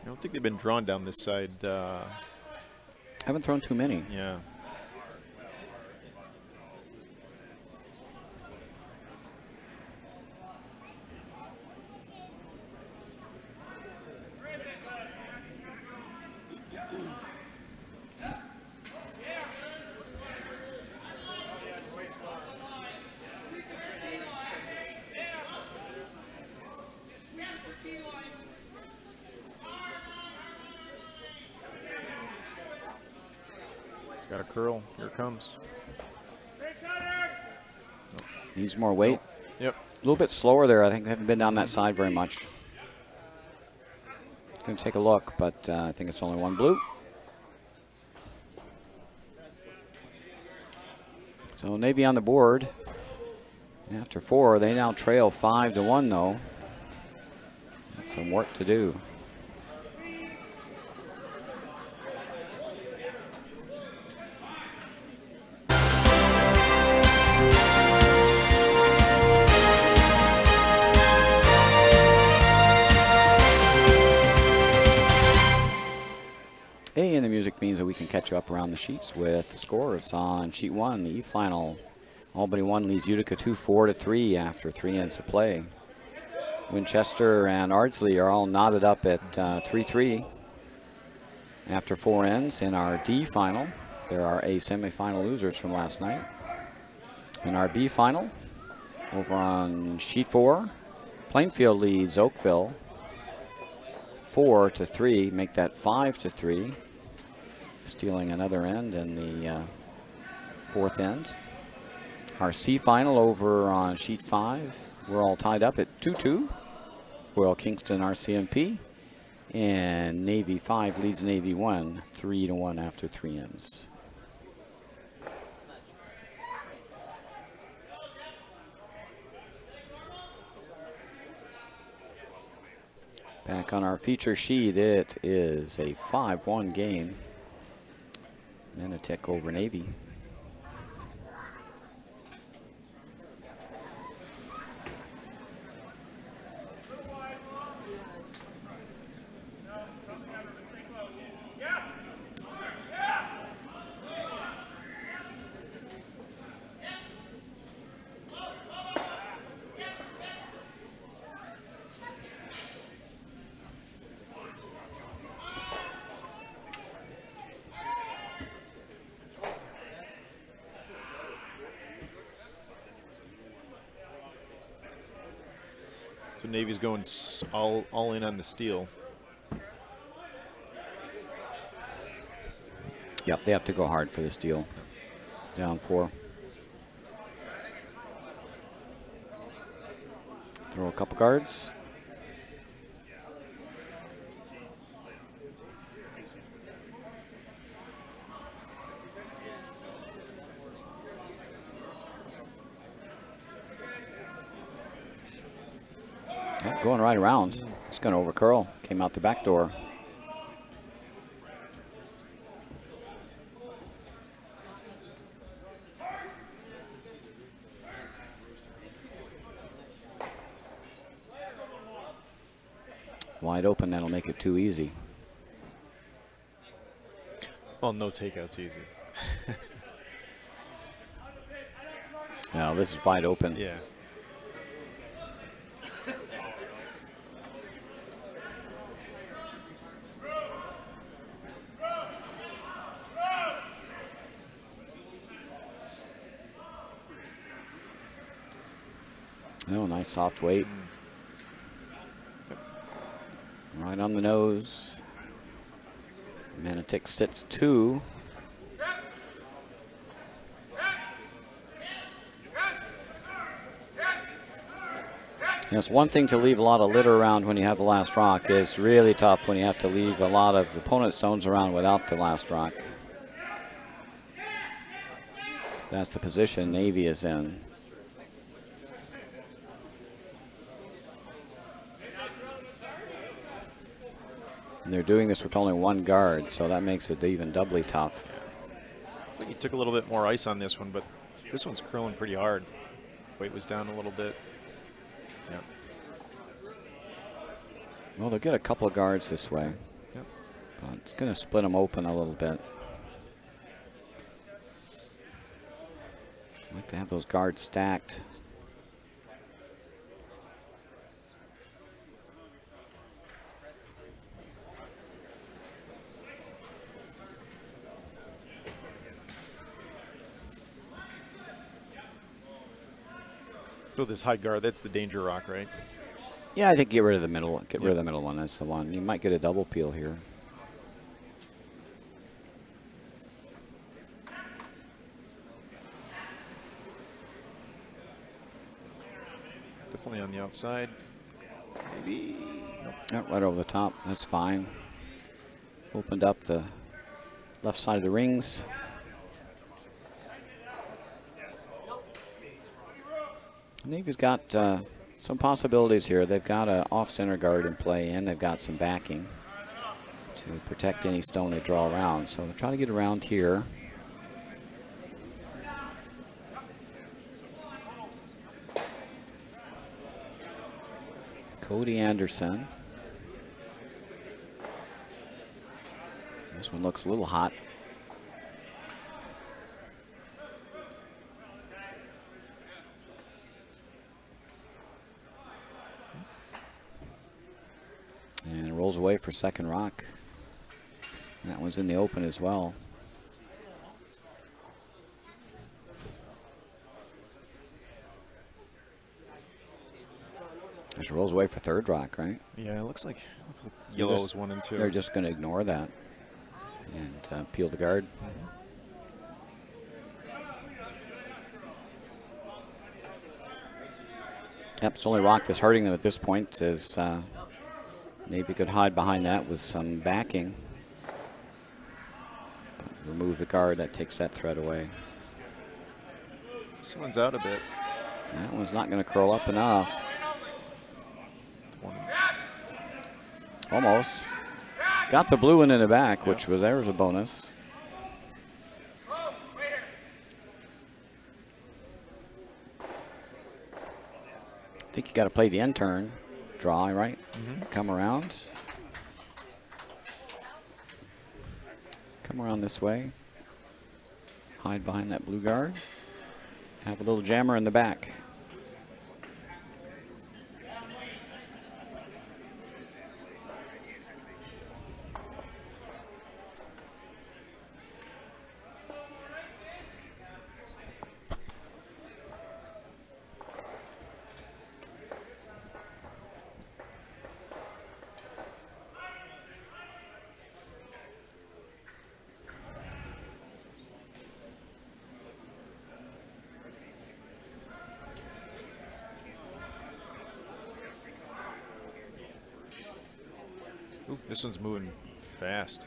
Speaker 2: I don't think they've been drawn down this side.
Speaker 1: Haven't thrown too many.
Speaker 2: Yeah. Got a curl. Here it comes.
Speaker 1: Needs more weight.
Speaker 2: Yep.
Speaker 1: A little bit slower there. I think they haven't been down that side very much. Going to take a look, but I think it's only one blue. So Navy on the board. After 4, they now trail 5-1 though. That's some work to do. And the music means that we can catch you up around the sheets with the scores on sheet 1, the E final. Albany 1 leads Utica 2-4-3 after 3 ends of play. Winchester and Ardsley are all knotted up at 3-3 after 4 ends. In our D final, there are A semifinal losers from last night. In our B final, over on sheet 4, Plainfield leads Oakville 4-3, make that 5-3. Stealing another end in the 4th end. Our C final over on sheet 5, we're all tied up at 2-2. Royal Kingston RCMP. And Navy 5 leads Navy 1, 3-1 after 3 ends. Back on our feature sheet, it is a 5-1 game. Manitek over Navy.
Speaker 2: So Navy's going all in on the steal.
Speaker 1: Yep, they have to go hard for this deal. Down 4. Throw a couple guards. Yeah, going right around. It's going to over curl. Came out the back door. Wide open, that'll make it too easy.
Speaker 2: Well, no takeout's easy.
Speaker 1: Now this is wide open.
Speaker 2: Yeah.
Speaker 1: Oh, nice soft weight. Right on the nose. Manitic sits 2. It's one thing to leave a lot of litter around when you have the last rock. It's really tough when you have to leave a lot of opponent stones around without the last rock. That's the position Navy is in. And they're doing this with only 1 guard, so that makes it even doubly tough.
Speaker 2: Looks like he took a little bit more ice on this one, but this one's curling pretty hard. Weight was down a little bit. Yeah.
Speaker 1: Well, they'll get a couple of guards this way.
Speaker 2: Yep.
Speaker 1: But it's going to split them open a little bit. Like to have those guards stacked.
Speaker 2: So this high guard, that's the danger rock, right?
Speaker 1: Yeah, I think get rid of the middle. Get rid of the middle one. That's the one. You might get a double peel here.
Speaker 2: Definitely on the outside. Maybe. Nope.
Speaker 1: Yep, right over the top. That's fine. Opened up the left side of the rings. Navy's got some possibilities here. They've got an off-center guard in play, and they've got some backing to protect any stone they draw around. So they're trying to get around here. Cody Anderson. This one looks a little hot. And rolls away for second rock. That one's in the open as well. Just rolls away for third rock, right?
Speaker 2: Yeah, it looks like yellows 1 and 2.
Speaker 1: They're just going to ignore that and peel the guard. Yep, it's the only rock that's hurting them at this point. Is Navy could hide behind that with some backing. Remove the guard, that takes that threat away.
Speaker 2: This one's out a bit.
Speaker 1: That one's not going to curl up enough. Almost. Got the blue one in the back, which was there was a bonus. I think you got to play the end turn. Draw, right? Come around. Come around this way. Hide behind that blue guard. Have a little jammer in the back.
Speaker 2: Ooh, this one's moving fast.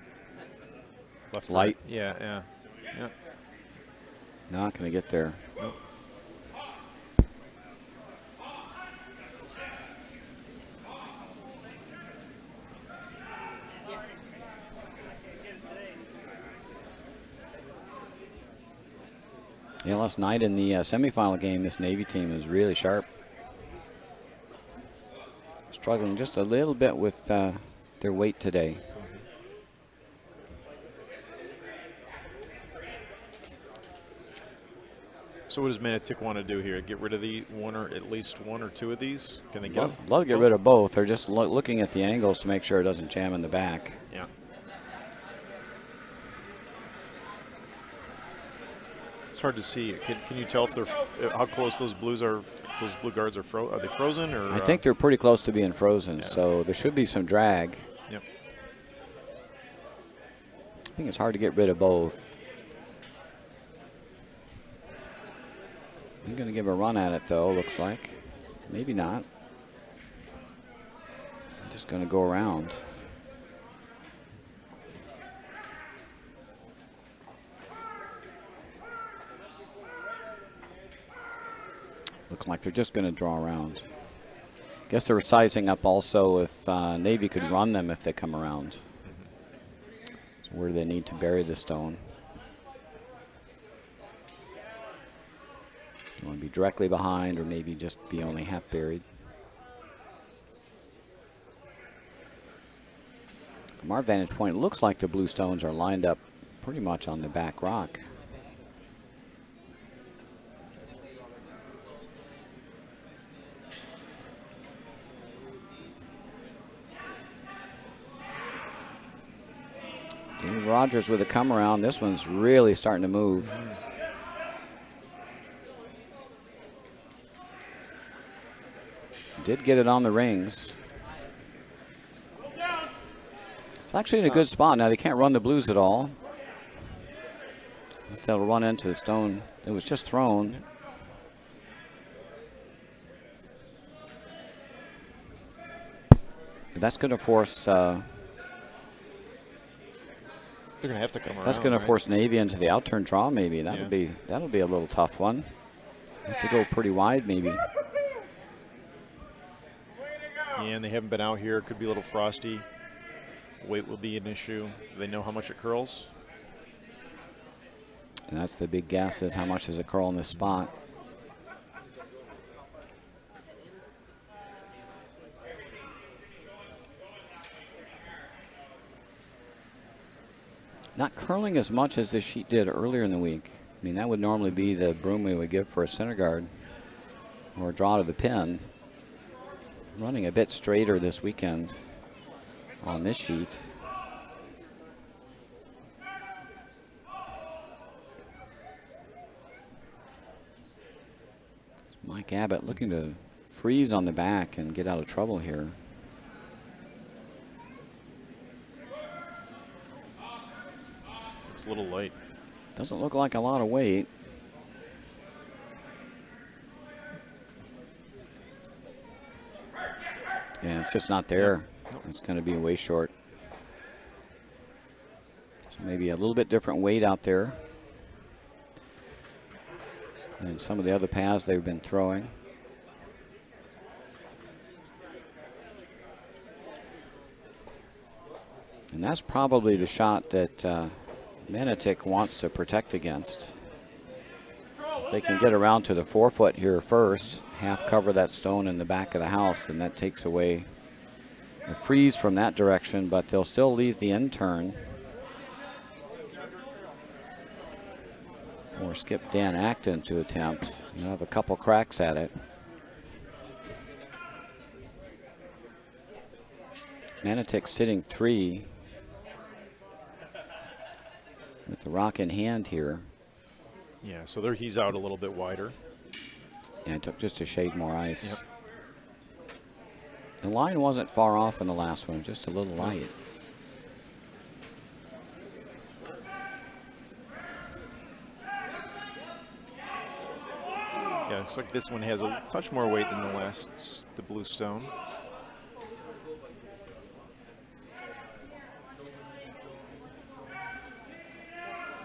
Speaker 2: Left
Speaker 1: Light.
Speaker 2: Right. Yeah.
Speaker 1: Not going to get there.
Speaker 2: Nope.
Speaker 1: Yeah, last night in the semifinal game, this Navy team was really sharp. struggling just a little bit with their weight today.
Speaker 2: So what does Manotick want to do here? Get rid of at least one or two of these? Can they get them?
Speaker 1: Love to get rid of both. They're just looking at the angles to make sure it doesn't jam in the back.
Speaker 2: Yeah. It's hard to see. Can you tell if they're how close those blue guards are Are they frozen or?
Speaker 1: I think they're pretty close to being frozen,
Speaker 2: yeah.
Speaker 1: so there should be some drag.
Speaker 2: Yep.
Speaker 1: I think it's hard to get rid of both. I'm going to give a run at it, though, looks like. Maybe not. I'm just going to go around. Looks like they're just going to draw around. Guess they were sizing up also if Navy could run them if they come around. So where do they need to bury the stone? You want to be directly behind or maybe just be only half buried. From our vantage point, it looks like the blue stones are lined up pretty much on the back rock. Dave Rogers with a come around. This one's really starting to move. Did get it on the rings. It's actually in a good spot. Now they can't run the blues at all. They'll run into the stone that was just thrown. That's going to force.
Speaker 2: They're going to have to come around.
Speaker 1: That's going to force Navy into the outturn draw. Maybe that'll be a little tough one. Have to go pretty wide, maybe.
Speaker 2: And they haven't been out here. It could be a little frosty. Weight will be an issue. Do they know how much it curls?
Speaker 1: And that's the big guess, is how much does it curl in this spot. Not curling as much as this sheet did earlier in the week. I mean, that would normally be the broom we would give for a center guard or a draw to the pin. Running a bit straighter this weekend on this sheet. Mike Abbott looking to freeze on the back and get out of trouble here.
Speaker 2: Looks a little light.
Speaker 1: Doesn't look like a lot of weight. Yeah, it's just not there. It's going to be way short. So maybe a little bit different weight out there than some of the other paths they've been throwing. And that's probably the shot that Manotick wants to protect against. If they can get around to the 4-foot here first, half cover that stone in the back of the house, and that takes away the freeze from that direction, but they'll still leave the end turn for Skip Dan Acton to attempt. They'll have a couple cracks at it. Manotick sitting 3 with the rock in hand here.
Speaker 2: Yeah, so there he's out a little bit wider.
Speaker 1: And it took just a shade more ice.
Speaker 2: Yep.
Speaker 1: The line wasn't far off in the last one, just a little light.
Speaker 2: Yeah, looks like this one has a touch more weight than the blue stone.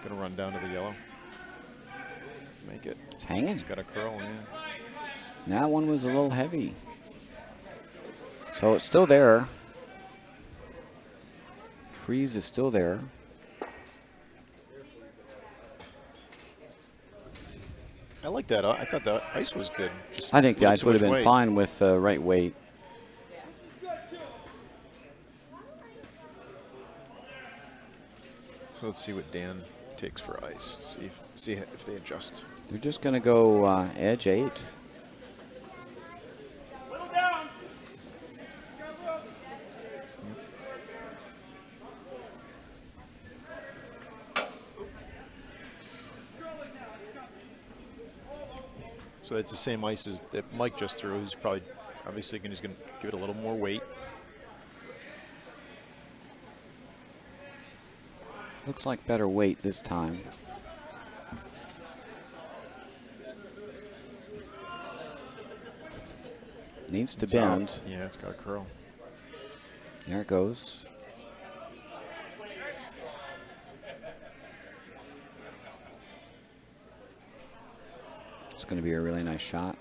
Speaker 2: Gonna run down to the yellow. Make it.
Speaker 1: It's hanging.
Speaker 2: It's got a curl, yeah.
Speaker 1: That one was a little heavy. So it's still there. Freeze is still there.
Speaker 2: I like that. I thought the ice was good.
Speaker 1: I think the ice would have been fine with the right weight.
Speaker 2: So let's see what Dan takes for ice. See if they adjust.
Speaker 1: They're just going to go edge 8.
Speaker 2: So it's the same ice as that Mike just threw. He's probably, obviously, he's going to give it a little more weight.
Speaker 1: Looks like better weight this time. Needs to bend.
Speaker 2: Yeah, it's got a curl.
Speaker 1: There it goes. It's going to be a really nice shot.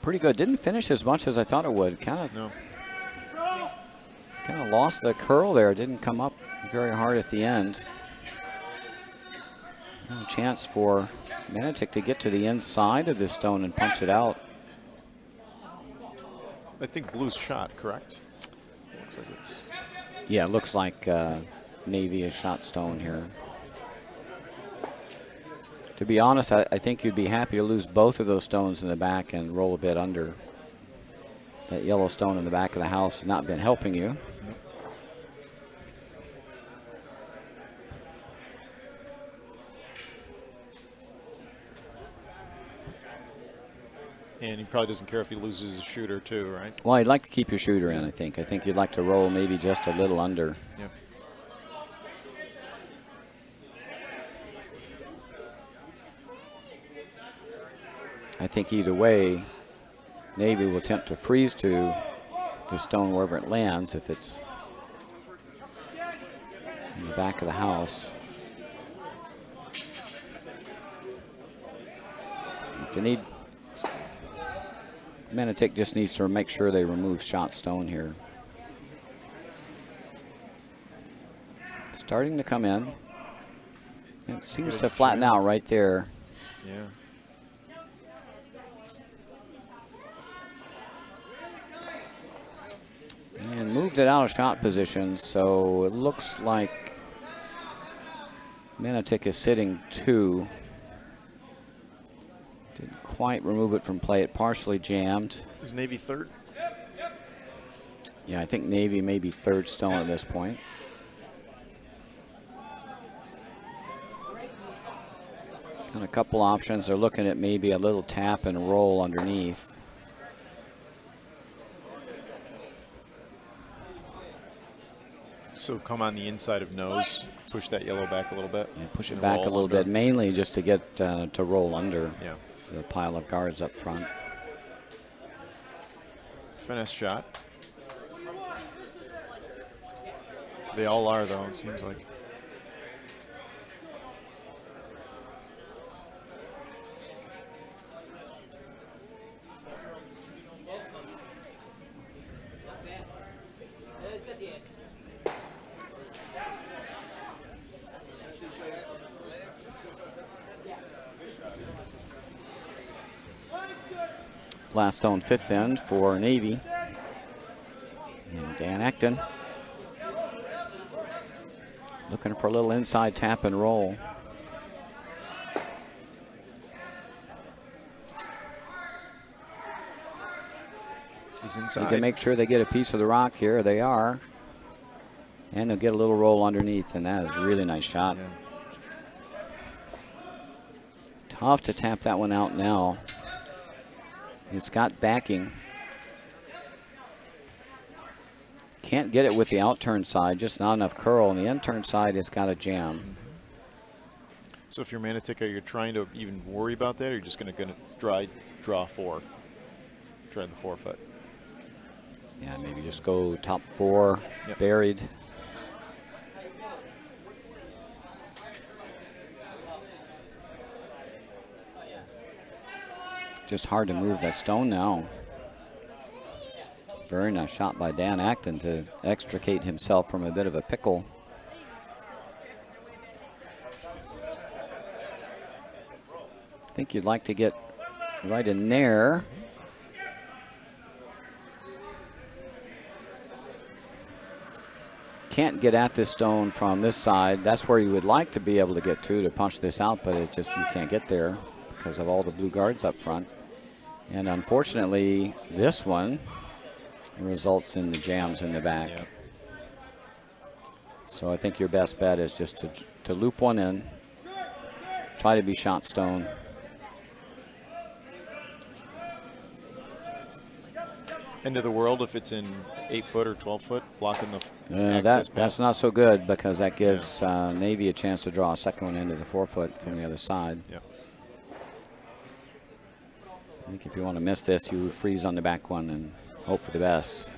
Speaker 1: Pretty good. Didn't finish as much as I thought it would. Kind of lost the curl there. Didn't come up very hard at the end. A chance for Manitic to get to the inside of this stone and punch it out.
Speaker 2: I think blue's shot, correct? Looks like it's.
Speaker 1: Yeah, it looks like Navy has shot stone here. To be honest, I think you'd be happy to lose both of those stones in the back and roll a bit under. That yellow stone in the back of the house has not been helping you.
Speaker 2: And he probably doesn't care if he loses his shooter too, right?
Speaker 1: Well, you'd like to keep your shooter in, I think. I think you'd like to roll maybe just a little under.
Speaker 2: Yeah.
Speaker 1: I think either way, Navy will attempt to freeze to the stone wherever it lands if it's in the back of the house. They need, Manitic just needs to make sure they remove shot stone here. Starting to come in. It seems to flatten out right there.
Speaker 2: Yeah.
Speaker 1: And moved it out of shot position, so it looks like Manitic is sitting 2. Didn't quite remove it from play. It partially jammed.
Speaker 2: Is Navy third?
Speaker 1: Yeah, I think Navy may be third stone at this point. Got a couple options. They're looking at maybe a little tap and roll underneath.
Speaker 2: So come on the inside of nose, push that yellow back a little bit.
Speaker 1: Yeah, push it back a little bit, mainly just to get to roll under the pile of guards up front.
Speaker 2: Finesse shot. They all are, though, it seems like.
Speaker 1: Last stone, 5th end for Navy. And Dan Acton looking for a little inside tap and roll.
Speaker 2: He's inside.
Speaker 1: Need to make sure they get a piece of the rock here. They are. And they'll get a little roll underneath, and that is a really nice shot.
Speaker 2: Yeah.
Speaker 1: Tough to tap that one out now. It's got backing. Can't get it with the outturn side, just not enough curl. And the inturn side has got a jam.
Speaker 2: Mm-hmm. So if you're Manitic, are you trying to even worry about that, or you're just going to draw 4? Try the 4-foot.
Speaker 1: Yeah, maybe just go top 4, buried. Just hard to move that stone now. Very nice shot by Dan Acton to extricate himself from a bit of a pickle. I think you'd like to get right in there. can't get at this stone from this side. That's where you would like to be able to get to punch this out, but it just, you can't get there because of all the blue guards up front. And unfortunately, this one results in the jams in the back.
Speaker 2: Yep.
Speaker 1: So I think your best bet is just to loop one in, try to be shot stone.
Speaker 2: End of the world if it's in 8 foot or 12 foot, blocking the access path.
Speaker 1: That's not so good because that gives Navy a chance to draw a second one into the 4 foot from the other side.
Speaker 2: Yep.
Speaker 1: I think if you want to miss this, you freeze on the back one and hope for the best.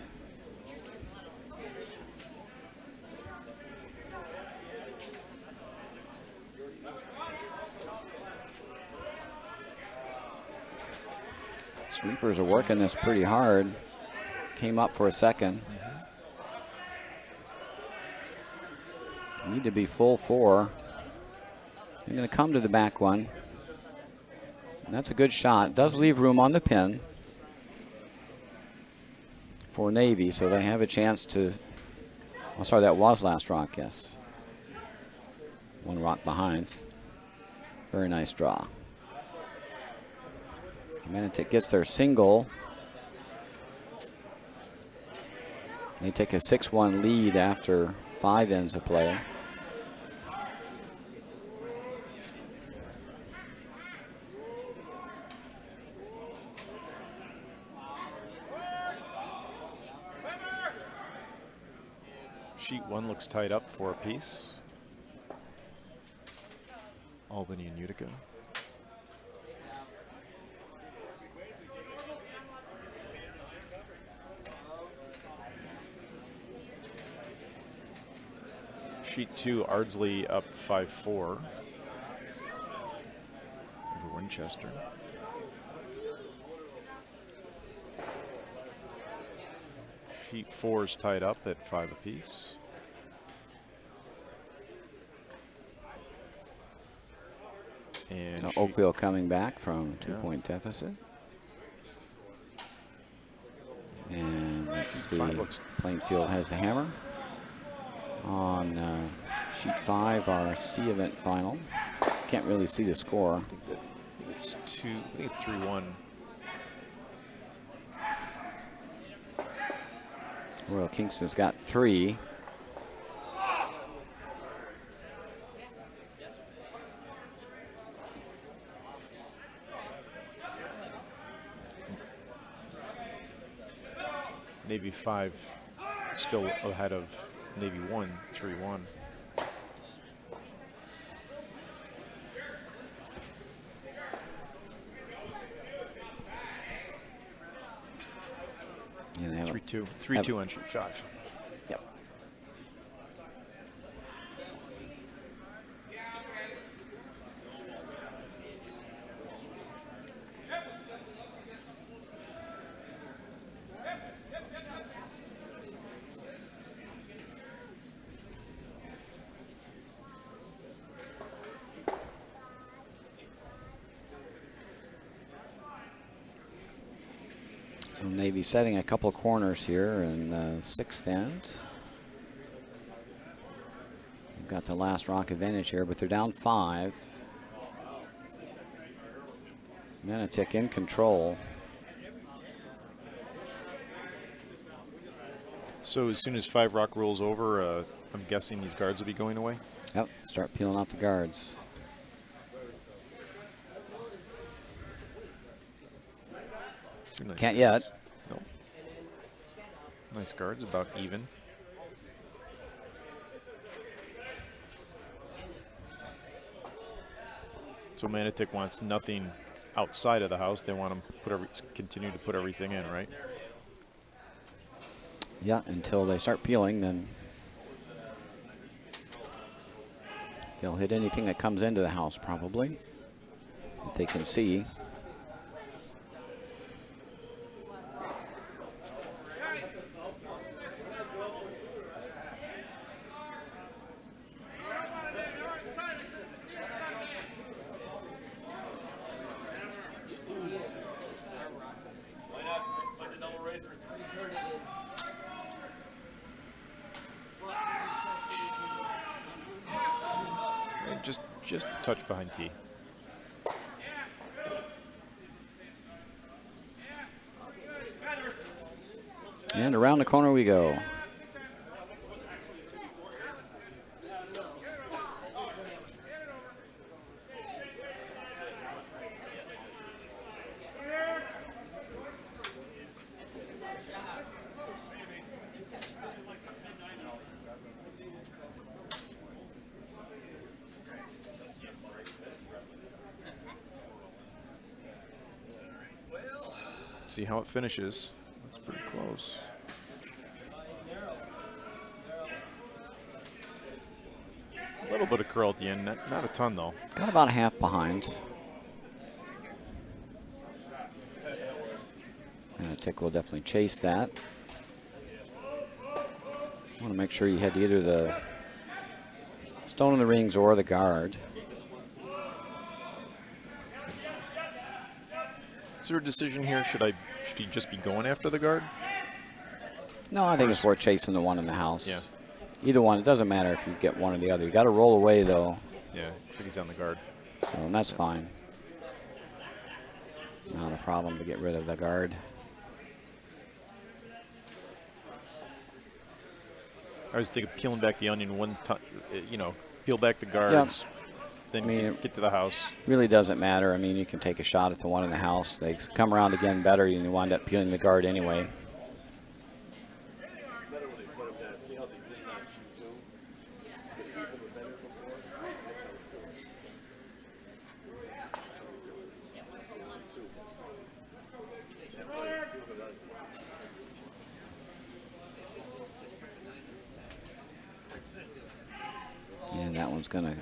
Speaker 1: Sweepers are working this pretty hard. Came up for a second. Need to be full 4. They're going to come to the back one. And that's a good shot. It does leave room on the pin for Navy, so they have a chance to. Oh, sorry, that was last rock, yes. 1 rock behind. Very nice draw. Manitic gets their single. They take a 6-1 lead after 5 ends of play.
Speaker 2: Sheet 1 looks tied up for a piece. Albany and Utica. Sheet 2, Ardsley up 5-4 over Winchester. Sheet 4 is tied up at 5 apiece. And
Speaker 1: Oakville coming back from 2-point deficit. And let's see, Plainfield has the hammer. On sheet 5, our C event final. Can't really see the score.
Speaker 2: I think it's 3-1.
Speaker 1: Royal Kingston's got 3.
Speaker 2: Navy 5 still ahead of Navy 1, 3-1.
Speaker 1: Yeah,
Speaker 2: 3-2. 3-2 on sheet 5.
Speaker 1: Yep. So Navy setting a couple corners here in the 6th end. They've got the last rock advantage here, but they're down 5. Manitic in control.
Speaker 2: So as soon as 5 rock rolls over, I'm guessing these guards will be going away?
Speaker 1: Yep, start peeling off the guards.
Speaker 2: Nice
Speaker 1: Can't
Speaker 2: guards.
Speaker 1: yet.
Speaker 2: Nope. Nice guards, about even. So Manitic wants nothing outside of the house. They want them continue to put everything in, right?
Speaker 1: Yeah, until they start peeling, then they'll hit anything that comes into the house probably that they can see.
Speaker 2: just a touch behind tee.
Speaker 1: And around the corner we go.
Speaker 2: See how it finishes. That's pretty close. A little bit of curl at the end, not a ton though.
Speaker 1: Got about a half behind. And Tick will definitely chase that. Want to make sure you hit either the stone in the rings or the guard.
Speaker 2: Is there a decision here? Should he just be going after the guard?
Speaker 1: No, I think it's worth chasing the one in the house.
Speaker 2: Yeah.
Speaker 1: Either one. It doesn't matter if you get one or the other. You got to roll away though.
Speaker 2: Yeah, looks like he's on the guard.
Speaker 1: So, and that's fine. Not a problem to get rid of the guard.
Speaker 2: I was thinking peeling back the onion one time, you know, peel back the guards, then get to the house.
Speaker 1: Really doesn't matter. I mean, you can take a shot at the one in the house. They come around again better, and you wind up peeling the guard anyway. And that one's gonna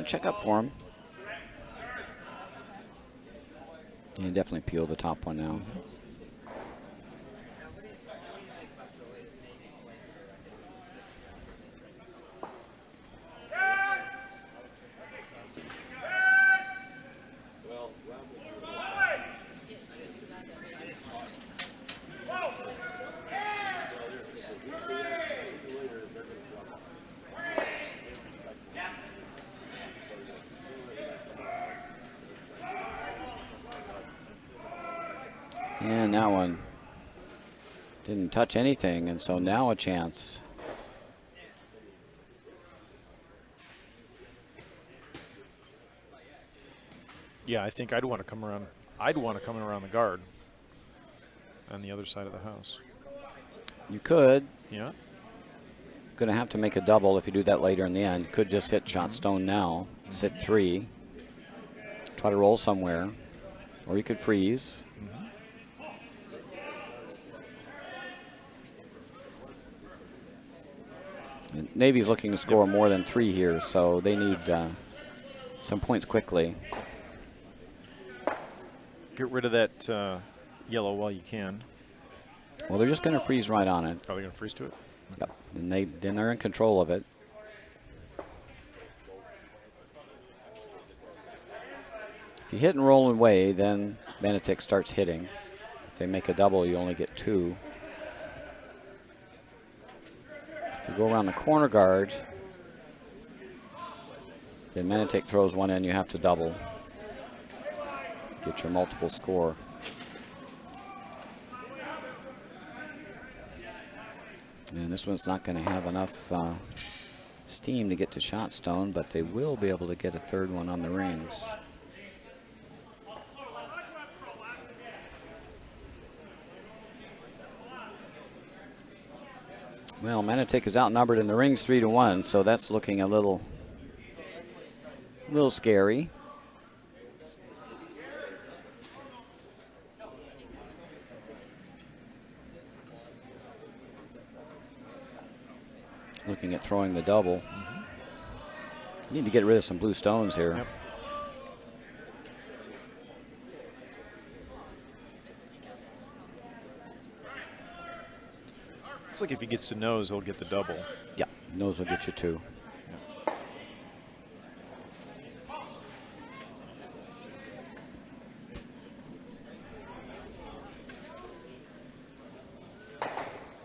Speaker 1: check up for him. And definitely peel the top one now. And that one didn't touch anything, and so now a chance.
Speaker 2: Yeah, I think I'd want to come around. I'd want to come around the guard on the other side of the house.
Speaker 1: You could.
Speaker 2: Yeah.
Speaker 1: Going to have to make a double if you do that later in the end. You could just hit shot stone now, sit 3, try to roll somewhere, or you could freeze. And Navy's looking to score more than 3 here, so they need some points quickly.
Speaker 2: Get rid of that yellow while you can.
Speaker 1: Well, they're just going to freeze right on it.
Speaker 2: Oh, they're going to freeze to it?
Speaker 1: Yep. And then they're in control of it. If you hit and roll away, then Benetic starts hitting. If they make a double, you only get 2. If you go around the corner guard, then Benetic throws one in, you have to double. Get your multiple score. And this one's not going to have enough steam to get to shot stone, but they will be able to get a third one on the rings. Well, Benetic is outnumbered in the rings 3-1, so that's looking a little scary. Looking at throwing the double. Need to get rid of some blue stones here.
Speaker 2: Yep. Looks like if he gets to nose, he'll get the double.
Speaker 1: Yeah, nose will get you 2.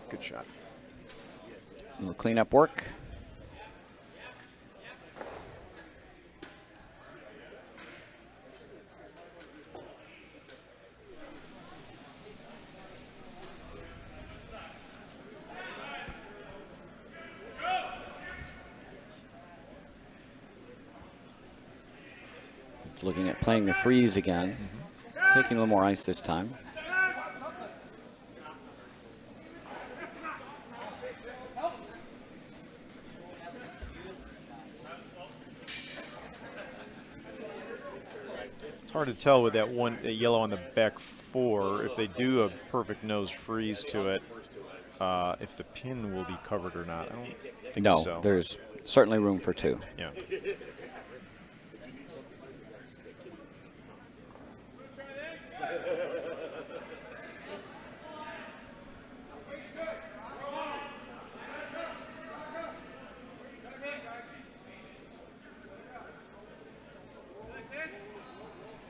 Speaker 2: Good shot.
Speaker 1: A little cleanup work. Looking at playing the freeze again. Taking a little more ice this time.
Speaker 2: It's hard to tell with that yellow on the back 4 if they do a perfect nose freeze to it, if the pin will be covered or not. I don't think so.
Speaker 1: No, there's certainly room for 2.
Speaker 2: Yeah.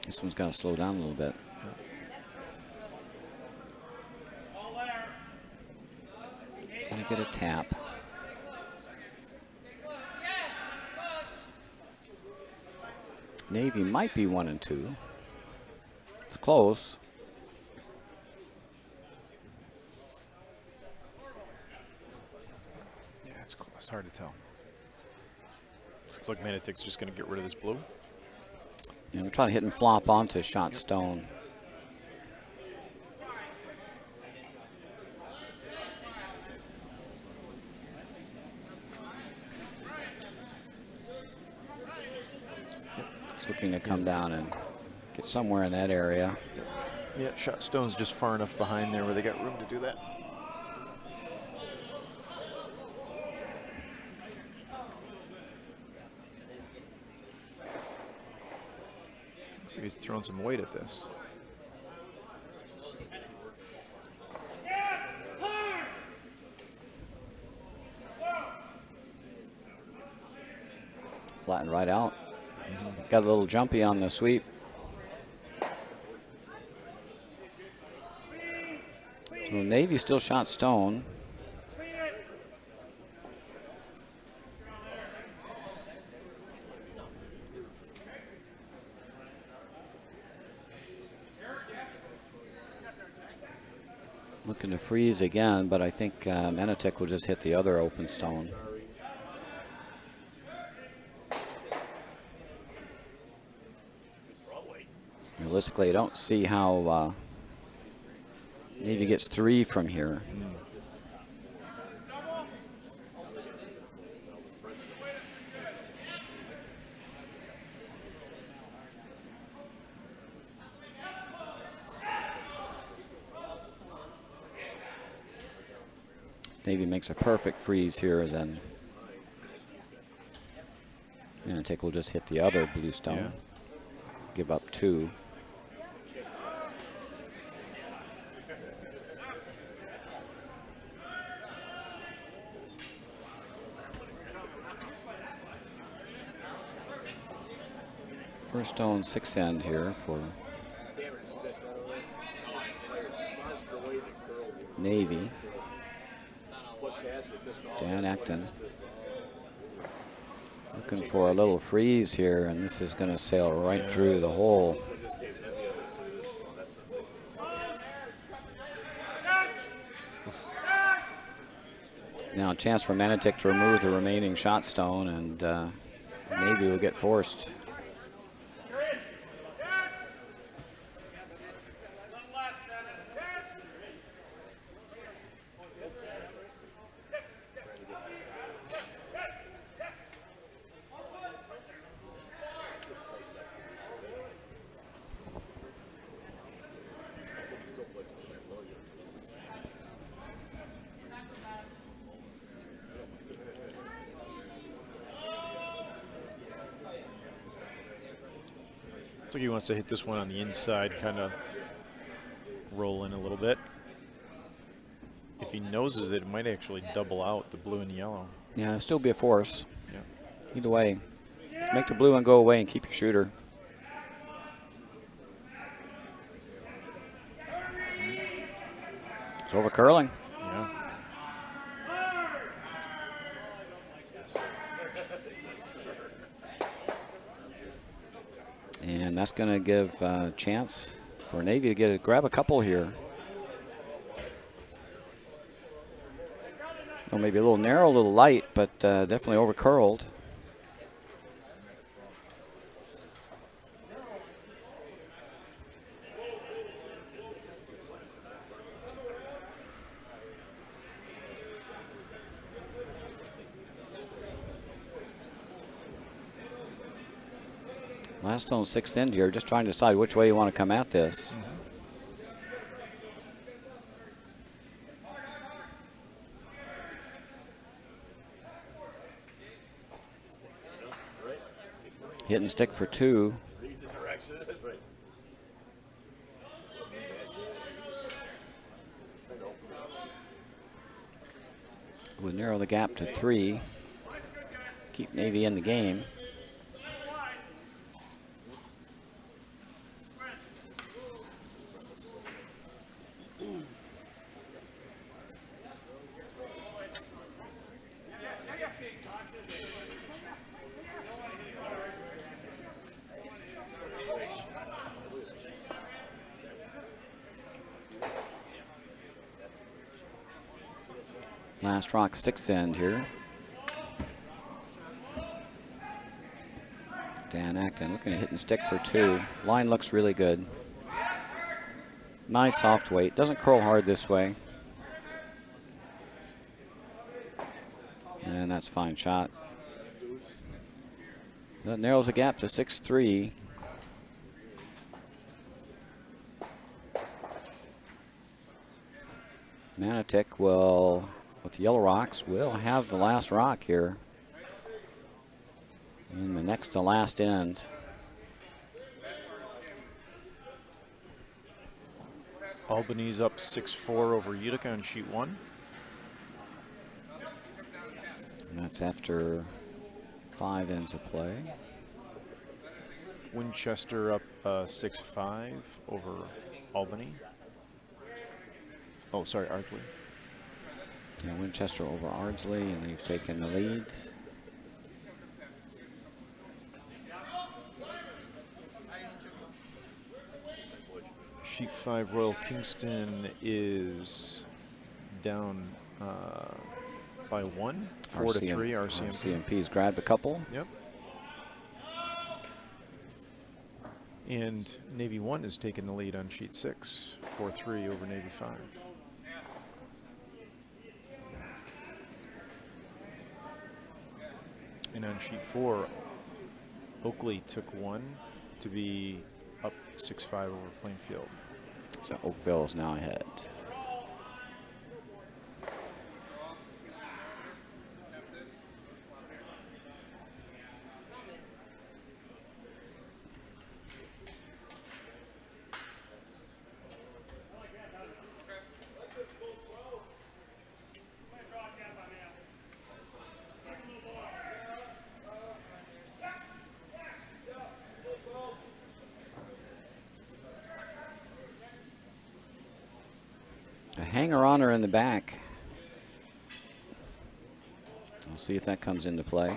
Speaker 1: This one's got to slow down a little bit. Gonna get a tap. Navy might be 1 and 2. It's close.
Speaker 2: Yeah, it's hard to tell. Looks like Manitic's just going to get rid of this blue.
Speaker 1: Yeah, we're trying to hit and flop onto shot stone. It's looking to come down and get somewhere in that area.
Speaker 2: Yeah, shot stone's just far enough behind there where they got room to do that. Looks like he's throwing some weight at this.
Speaker 1: Flattened right out. Got a little jumpy on the sweep. So Navy still shot stone. Looking to freeze again, but I think Manitic will just hit the other open stone. Realistically, I don't see how Navy gets 3 from here. Navy makes a perfect freeze here, then Manitic will just hit the other blue stone.
Speaker 2: Yeah.
Speaker 1: Give up 2. First stone, 6th end here for Navy. Dan Acton looking for a little freeze here, and this is going to sail right through the hole. Now a chance for Manitic to remove the remaining shot stone, and Navy will get forced.
Speaker 2: Looks like he wants to hit this one on the inside, kind of roll in a little bit. If he noses it, it might actually double out the blue and yellow.
Speaker 1: Yeah, it'll still be a force.
Speaker 2: Yeah.
Speaker 1: Either way, make the blue one go away and keep your shooter. It's over curling.
Speaker 2: Yeah.
Speaker 1: And that's going to give a chance for Navy to grab a couple here. Oh, maybe a little narrow, a little light, but definitely over curled. Last stone, 6th end here, just trying to decide which way you want to come at this. Hit and stick for 2. Would narrow the gap to 3. Keep Navy in the game. Last rock, 6th end here. Dan Acton looking to hit and stick for 2. Line looks really good. Nice soft weight. Doesn't curl hard this way. And that's a fine shot. That narrows the gap to 6-3. Manitic will, with the yellow rocks, will have the last rock here in the next to last end.
Speaker 2: Albany's up 6-4 over Utica on sheet 1.
Speaker 1: And that's after 5 ends of play.
Speaker 2: Winchester up 6-5 over Albany. Oh, sorry, Ardsley.
Speaker 1: Yeah, Winchester over Ardsley, and they've taken the lead.
Speaker 2: Sheet 5, Royal Kingston is down by 1, 4-3.
Speaker 1: RCMP's grabbed a couple.
Speaker 2: Yep. And Navy 1 has taken the lead on sheet 6, 4-3 over Navy 5. And on sheet 4, Oakley took 1 to be up 6-5 over Plainfield.
Speaker 1: So Oakville is now ahead. A hanger-oner in the back. We'll see if that comes into play.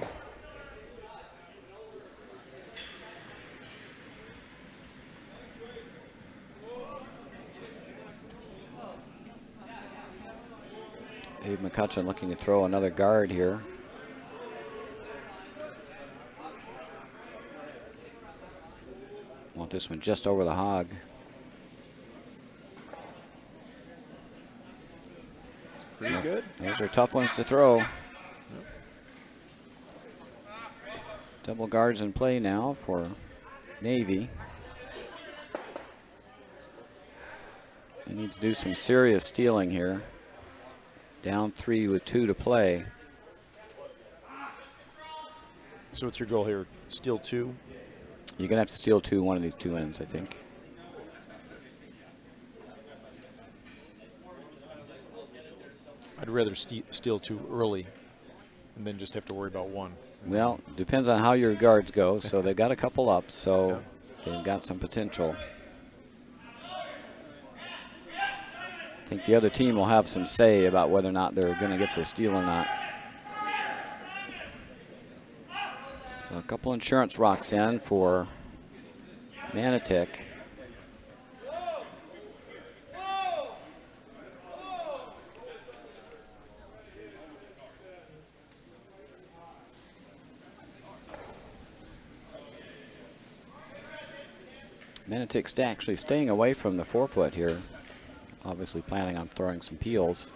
Speaker 1: Abe McCutcheon looking to throw another guard here. Want this one just over the hog.
Speaker 2: Pretty good.
Speaker 1: Those are tough ones to throw. Yep. Double guards in play now for Navy. They need to do some serious stealing here. Down 3 with 2 to play.
Speaker 2: So what's your goal here? Steal 2?
Speaker 1: You're going to have to steal 2 one of these 2 ends, I think.
Speaker 2: I'd rather steal 2 early and then just have to worry about 1.
Speaker 1: Well, depends on how your guards go. So they've got a couple up, so they've got some potential. I think the other team will have some say about whether or not they're going to get to the steal or not. So a couple insurance rocks in for Manitic. Manitic's actually staying away from the 4-foot here. Obviously planning on throwing some peels.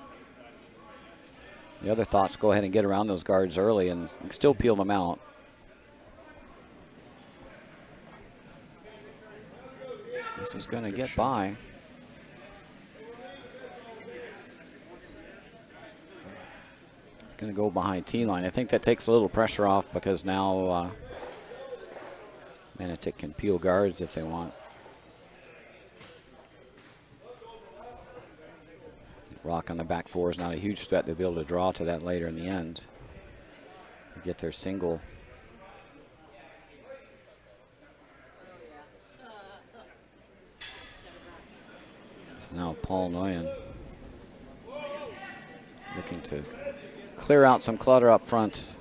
Speaker 1: The other thoughts, go ahead and get around those guards early and still peel them out. This is going to get
Speaker 2: shot.
Speaker 1: by. Going to go behind T-line. I think that takes a little pressure off because now Manitic can peel guards if they want. Rock on the back four is not a huge threat. They'll be able to draw to that later in the end. Get their single. So now Paul Nguyen looking to clear out some clutter up front.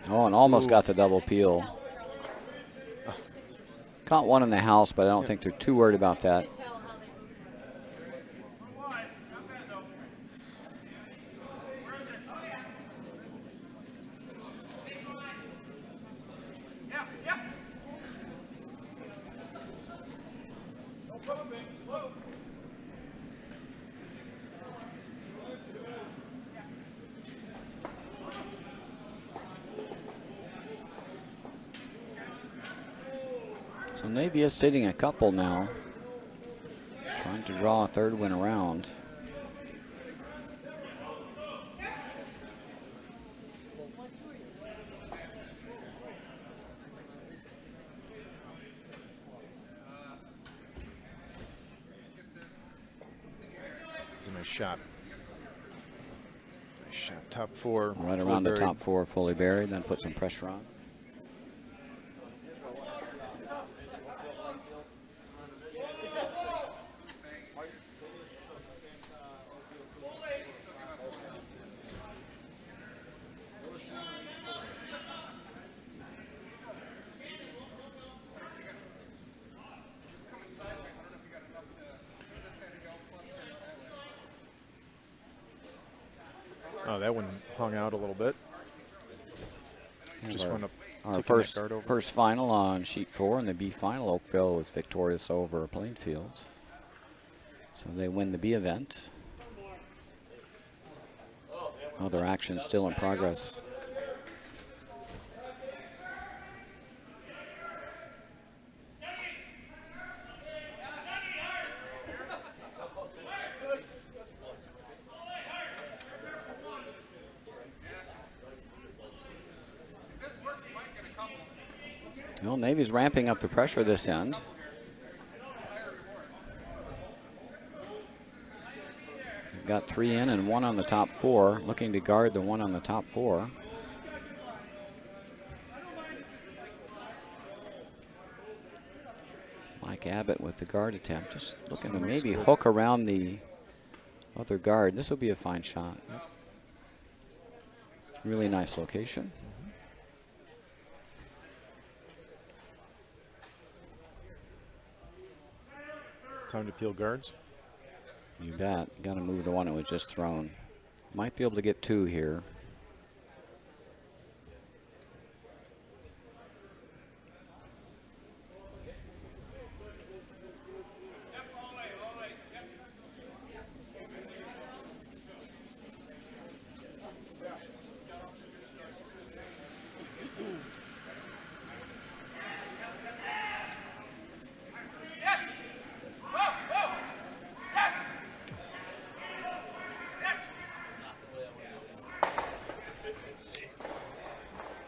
Speaker 1: Oh, and almost got the double peel. Caught one in the house, but I don't think they're too worried about that. So Navy is sitting a couple now, trying to draw a third win around.
Speaker 2: It's a nice shot. Nice shot. Top four.
Speaker 1: Right around the top four, fully buried, then put some pressure on.
Speaker 2: Oh, that one hung out a little bit. Just went up.
Speaker 1: Our first final on sheet 4 in the B final. Oakville was victorious over Plainfield. So they win the B event. Other action still in progress. Well, Navy's ramping up the pressure this end. They've got 3 in and 1 on the top 4, looking to guard the 1 on the top 4. Mike Abbott with the guard attempt, just looking to maybe hook around the other guard. This will be a fine shot. Yep. Really nice location.
Speaker 2: Time to peel guards.
Speaker 1: You bet. Got to move the one that was just thrown. Might be able to get 2 here.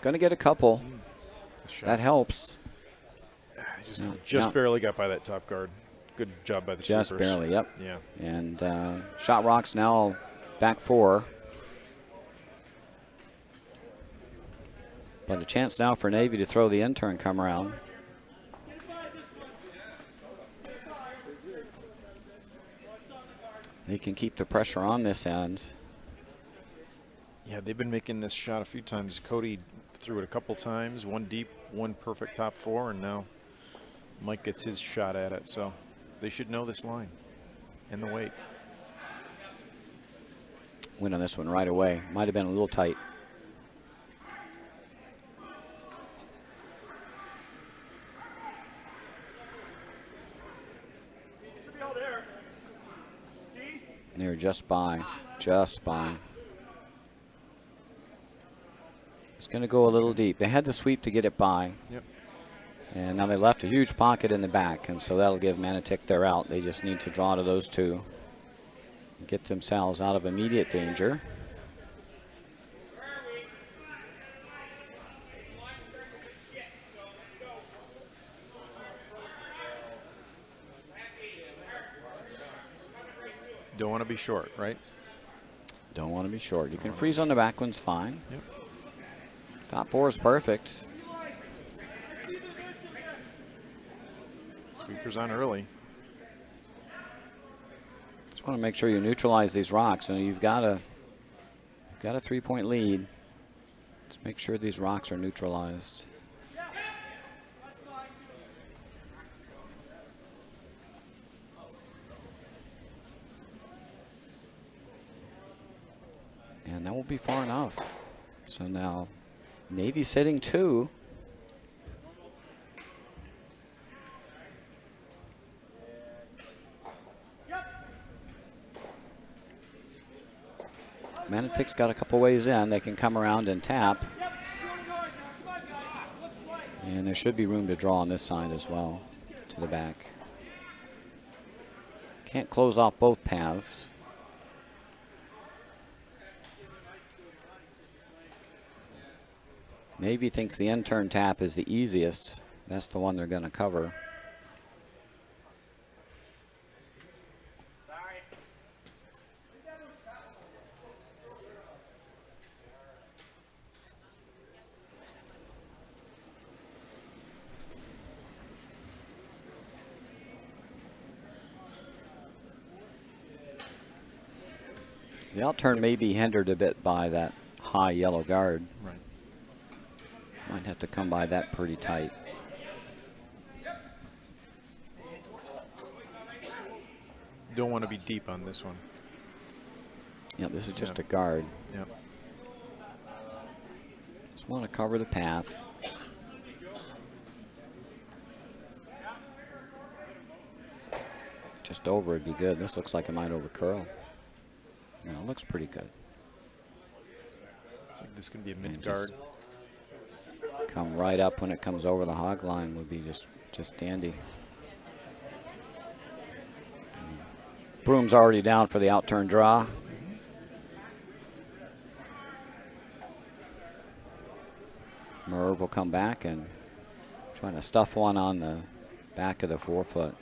Speaker 1: Going to get a couple. That helps.
Speaker 2: Just barely got by that top guard. Good job by the sweepers.
Speaker 1: Just barely, yep.
Speaker 2: Yeah.
Speaker 1: And Shot Rock's now back 4. But a chance now for Navy to throw the intern come around. They can keep the pressure on this end.
Speaker 2: Yeah, they've been making this shot a few times. Cody threw it a couple times, 1 deep, 1 perfect top 4, and now Mike gets his shot at it. So they should know this line and the weight.
Speaker 1: Win on this one right away. Might have been a little tight. They're just by. Just by. going to go a little deep. They had to sweep to get it by.
Speaker 2: Yep.
Speaker 1: And now they left a huge pocket in the back, and so that'll give Manotick their out. They just need to draw to those two, get themselves out of immediate danger.
Speaker 2: Don't want to be short, right?
Speaker 1: Don't want to be short. You can freeze on the back one's fine.
Speaker 2: Yep.
Speaker 1: Top four is perfect.
Speaker 2: Sweepers on early.
Speaker 1: Just want to make sure you neutralize these rocks. And you've got a 3-point lead. Let's make sure these rocks are neutralized. And that will be far enough. So now Navy sitting 2. Manotick's got a couple ways in. They can come around and tap. And there should be room to draw on this side as well, to the back. Can't close off both paths. Navy thinks the end turn tap is the easiest. That's the one they're going to cover. The outturn may be hindered a bit by that high yellow guard.
Speaker 2: Right.
Speaker 1: Might have to come by that pretty tight.
Speaker 2: Don't want to be deep on this one.
Speaker 1: Yeah, this is just a guard.
Speaker 2: Yep.
Speaker 1: Just want to cover the path. Just over would be good. This looks like it might over curl. Yeah, it looks pretty good.
Speaker 2: It's like this can be a
Speaker 1: And
Speaker 2: mid guard.
Speaker 1: Come right up when it comes over the hog line would be just dandy. Broom's already down for the outturn draw. Merv will come back and trying to stuff one on the back of the forefoot.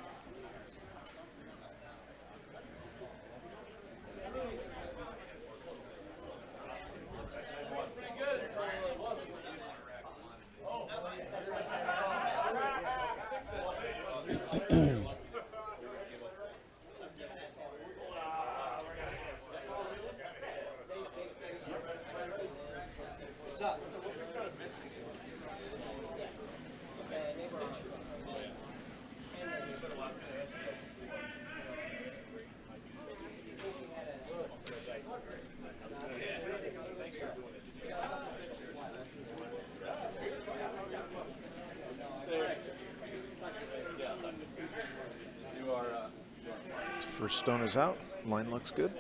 Speaker 2: First stone is out. Line looks good.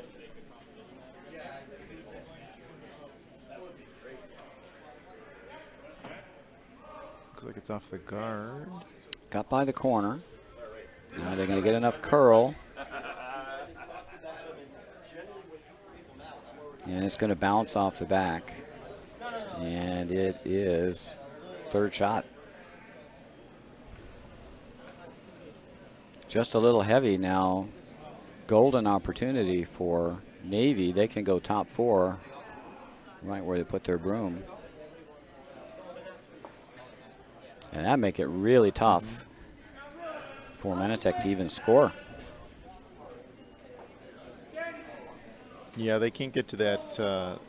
Speaker 2: Looks like it's off the guard.
Speaker 1: Got by the corner. Now they're going to get enough curl. And it's going to bounce off the back. And it is third shot. Just a little heavy now. Golden opportunity for Navy. They can go top four right where they put their broom. And that make it really tough for Manotick to even score.
Speaker 2: Yeah, they can't get to that.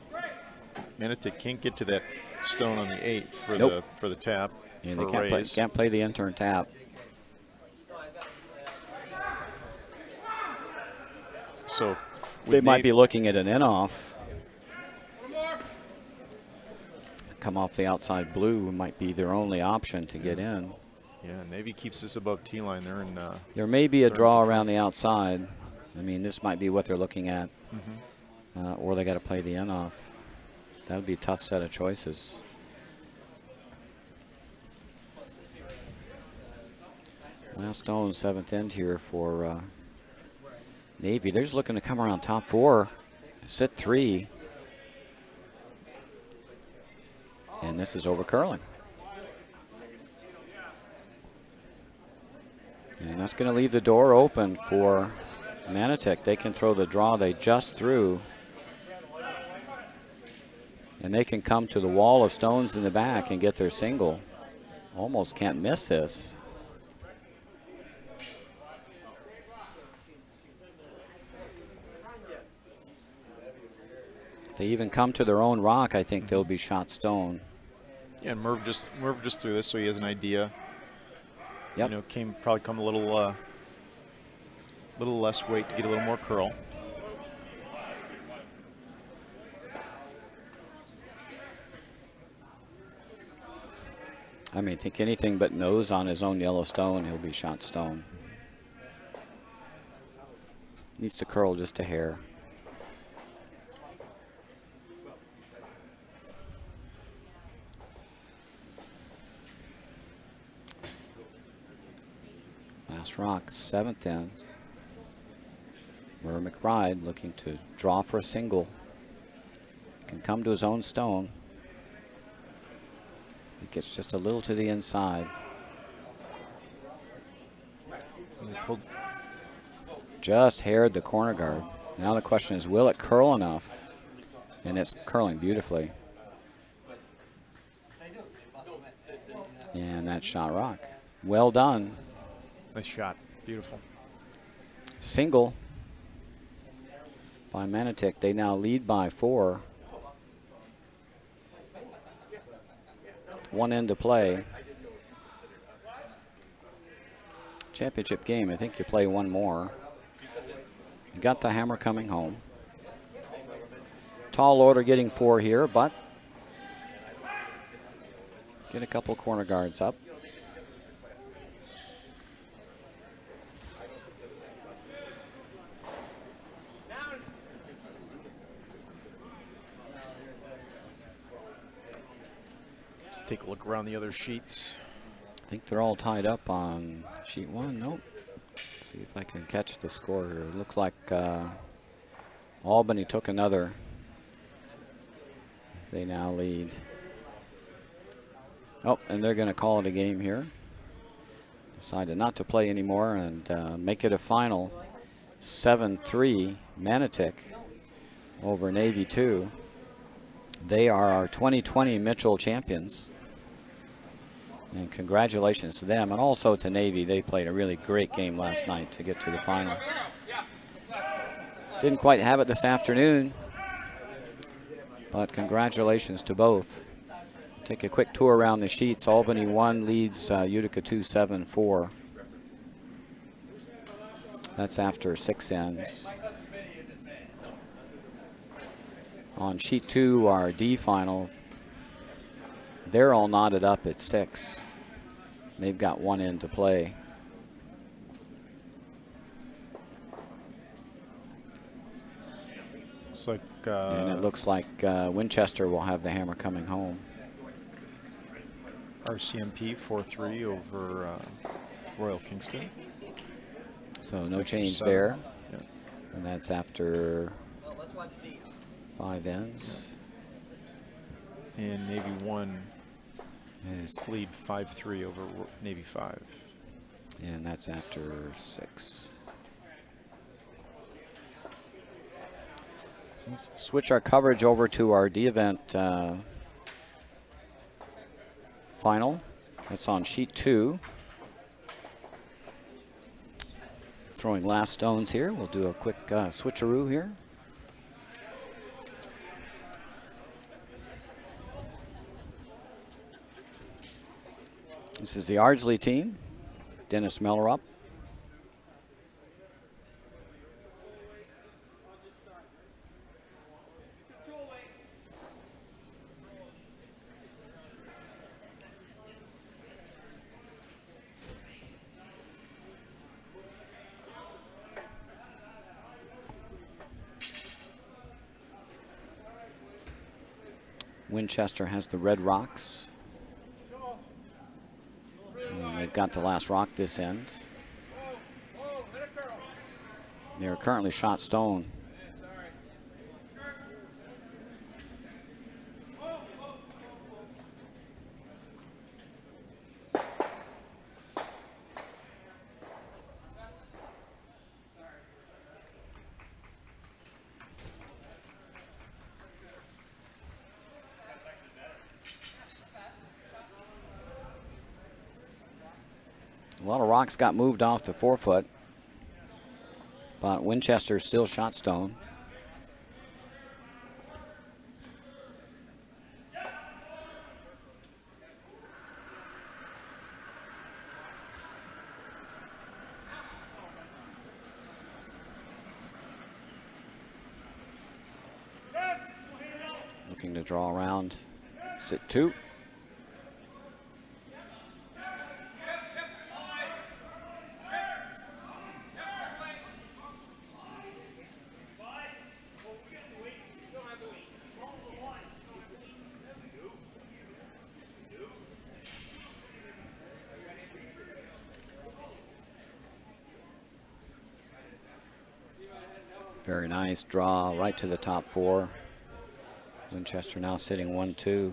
Speaker 2: Manotick can't get to that stone on the 8 for the tap.
Speaker 1: Yeah,
Speaker 2: for
Speaker 1: they can't play the intern tap.
Speaker 2: So
Speaker 1: they might be looking at an in-off. Come off the outside blue might be their only option to get in.
Speaker 2: Yeah, Navy keeps this above T-line. They're in.
Speaker 1: There may be a draw around the outside. I mean, this might be what they're looking at.
Speaker 2: Mm-hmm.
Speaker 1: Or they got to play the in-off. That would be a tough set of choices. Last stone, 7th end here for Navy. They're just looking to come around top 4, sit 3. And this is over curling. And that's going to leave the door open for Manatek. They can throw the draw they just threw. And they can come to the wall of stones in the back and get their single. Almost can't miss this. If they even come to their own rock, I think they'll be shot stone.
Speaker 2: Yeah, and Merv just threw this, so he has an idea.
Speaker 1: Yep.
Speaker 2: You know, probably come a little less weight to get a little more curl.
Speaker 1: I mean, think anything but nose on his own yellow stone, he'll be shot stone. Needs to curl just a hair. Last rock, 7th end. Murray McBride looking to draw for a single. Can come to his own stone. He gets just a little to the inside. Just haired the corner guard. Now the question is, will it curl enough? And it's curling beautifully. And that shot rock. Well done.
Speaker 2: Nice shot. Beautiful.
Speaker 1: Single by Manatek. They now lead by 4. 1 end to play. Championship game, I think you play one more. You got the hammer coming home. Tall order getting 4 here, but get a couple corner guards up.
Speaker 2: Let's take a look around the other sheets.
Speaker 1: I think they're all tied up on sheet 1. Nope. Let's see if I can catch the score here. It looks like Albany took another. They now lead. Oh, and they're going to call it a game here. Decided not to play anymore and make it a final. 7-3 Manatek over Navy 2. They are our 2020 Mitchell champions. And congratulations to them, and also to Navy. They played a really great game last night to get to the final. Didn't quite have it this afternoon, but congratulations to both. Take a quick tour around the sheets. Albany 1 leads Utica 2 7-4. That's after 6 ends. On sheet 2, our D final, they're all knotted up at 6. They've got 1 end to play.
Speaker 2: Looks like,
Speaker 1: and it looks like Winchester will have the hammer coming home.
Speaker 2: RCMP 4-3 over Royal Kingston.
Speaker 1: So no change
Speaker 2: 7.
Speaker 1: there.
Speaker 2: Yeah.
Speaker 1: And that's after 5 ends.
Speaker 2: And Navy 1
Speaker 1: Is
Speaker 2: lead 5-3 over Navy 5.
Speaker 1: And that's after 6. Let's switch our coverage over to our D event final. That's on sheet 2. Throwing last stones here. We'll do a quick switcheroo here. This is the Ardsley team. Dennis Mellerup. Winchester has the red rocks. And they've got the last rock this end. They're currently shot stone. A lot of rocks got moved off the 4-foot, but Winchester's still shot stone. Looking to draw around, sit 2. Very nice draw right to the top 4. Winchester now sitting 1-2.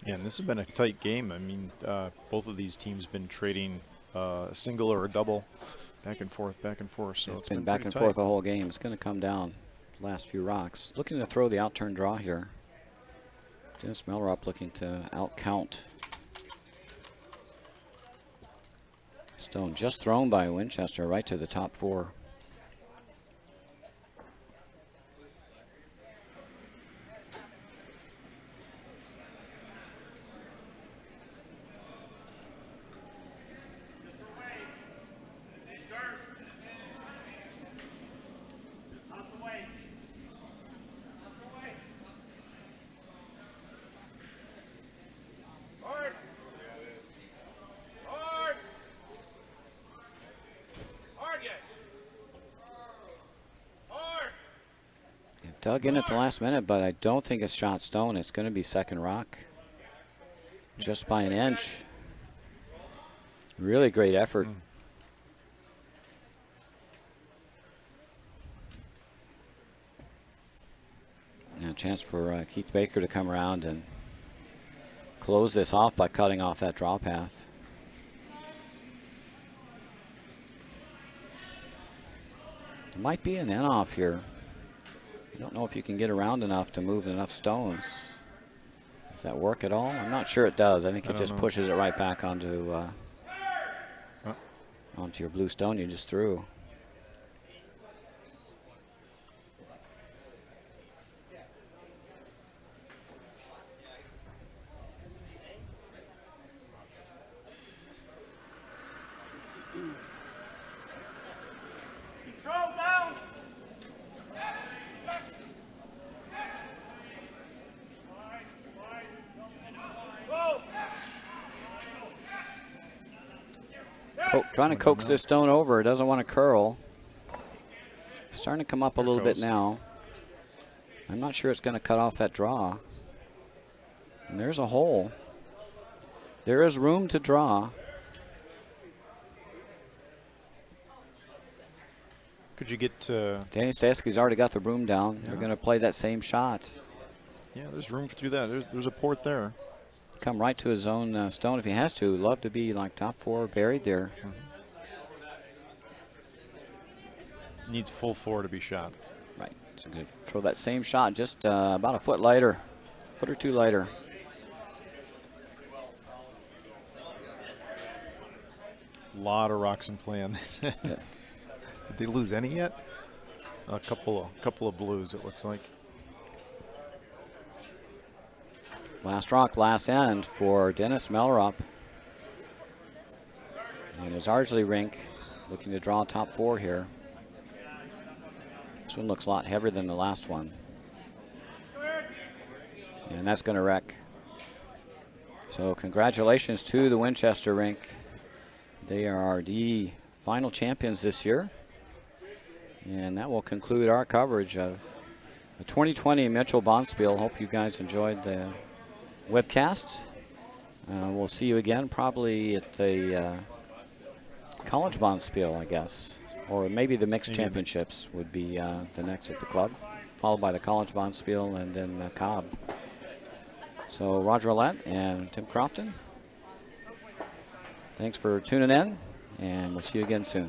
Speaker 2: Yeah, and this has been a tight game. I mean, both of these teams been trading a single or a double back and forth, back and forth. So
Speaker 1: it's been back and forth the whole game. It's going to come down last few rocks. Looking to throw the out-turn draw here. Dennis Mellerup looking to out-count. Stone just thrown by Winchester right to the top 4. Dug in at the last minute, but I don't think it's shot stone. It's going to be second rock. Just by an inch. Really great effort. Now a chance for Keith Baker to come around and close this off by cutting off that draw path. There might be an in-off here. I don't know if you can get around enough to move enough stones. Does that work at all? I'm not sure it does. I think it just pushes it right back onto onto your blue stone you just threw. Trying to coax this stone over. It doesn't want to curl. Starting to come up a little bit now. I'm not sure it's going to cut off that draw. And there's a hole. There is room to draw.
Speaker 2: Could you get...
Speaker 1: Danny Staski's already got the room down. They're going to play that same shot.
Speaker 2: Yeah, there's room through that. There's a port there.
Speaker 1: Come right to his own stone if he has to. Love to be like top 4 buried there.
Speaker 2: Needs full 4 to be shot.
Speaker 1: Right. So good. Throw that same shot just about a foot lighter, foot or 2 lighter.
Speaker 2: A lot of rocks in play on this.
Speaker 1: Yes.
Speaker 2: Did they lose any yet? A couple of blues, it looks like.
Speaker 1: Last rock, last end for Dennis Mellerup. And his Ardsley rink looking to draw top 4 here. This one looks a lot heavier than the last one. And that's going to wreck. So congratulations to the Winchester rink. They are the final champions this year. And that will conclude our coverage of the 2020 Mitchell Bonspiel. Hope you guys enjoyed the webcast. We'll see you again probably at the College Bonspiel, I guess. Or maybe the mixed championships would be the next at the club, followed by the College Bonspiel and then Cobb. So Roger Roulette and Tim Crofton, thanks for tuning in, and we'll see you again soon.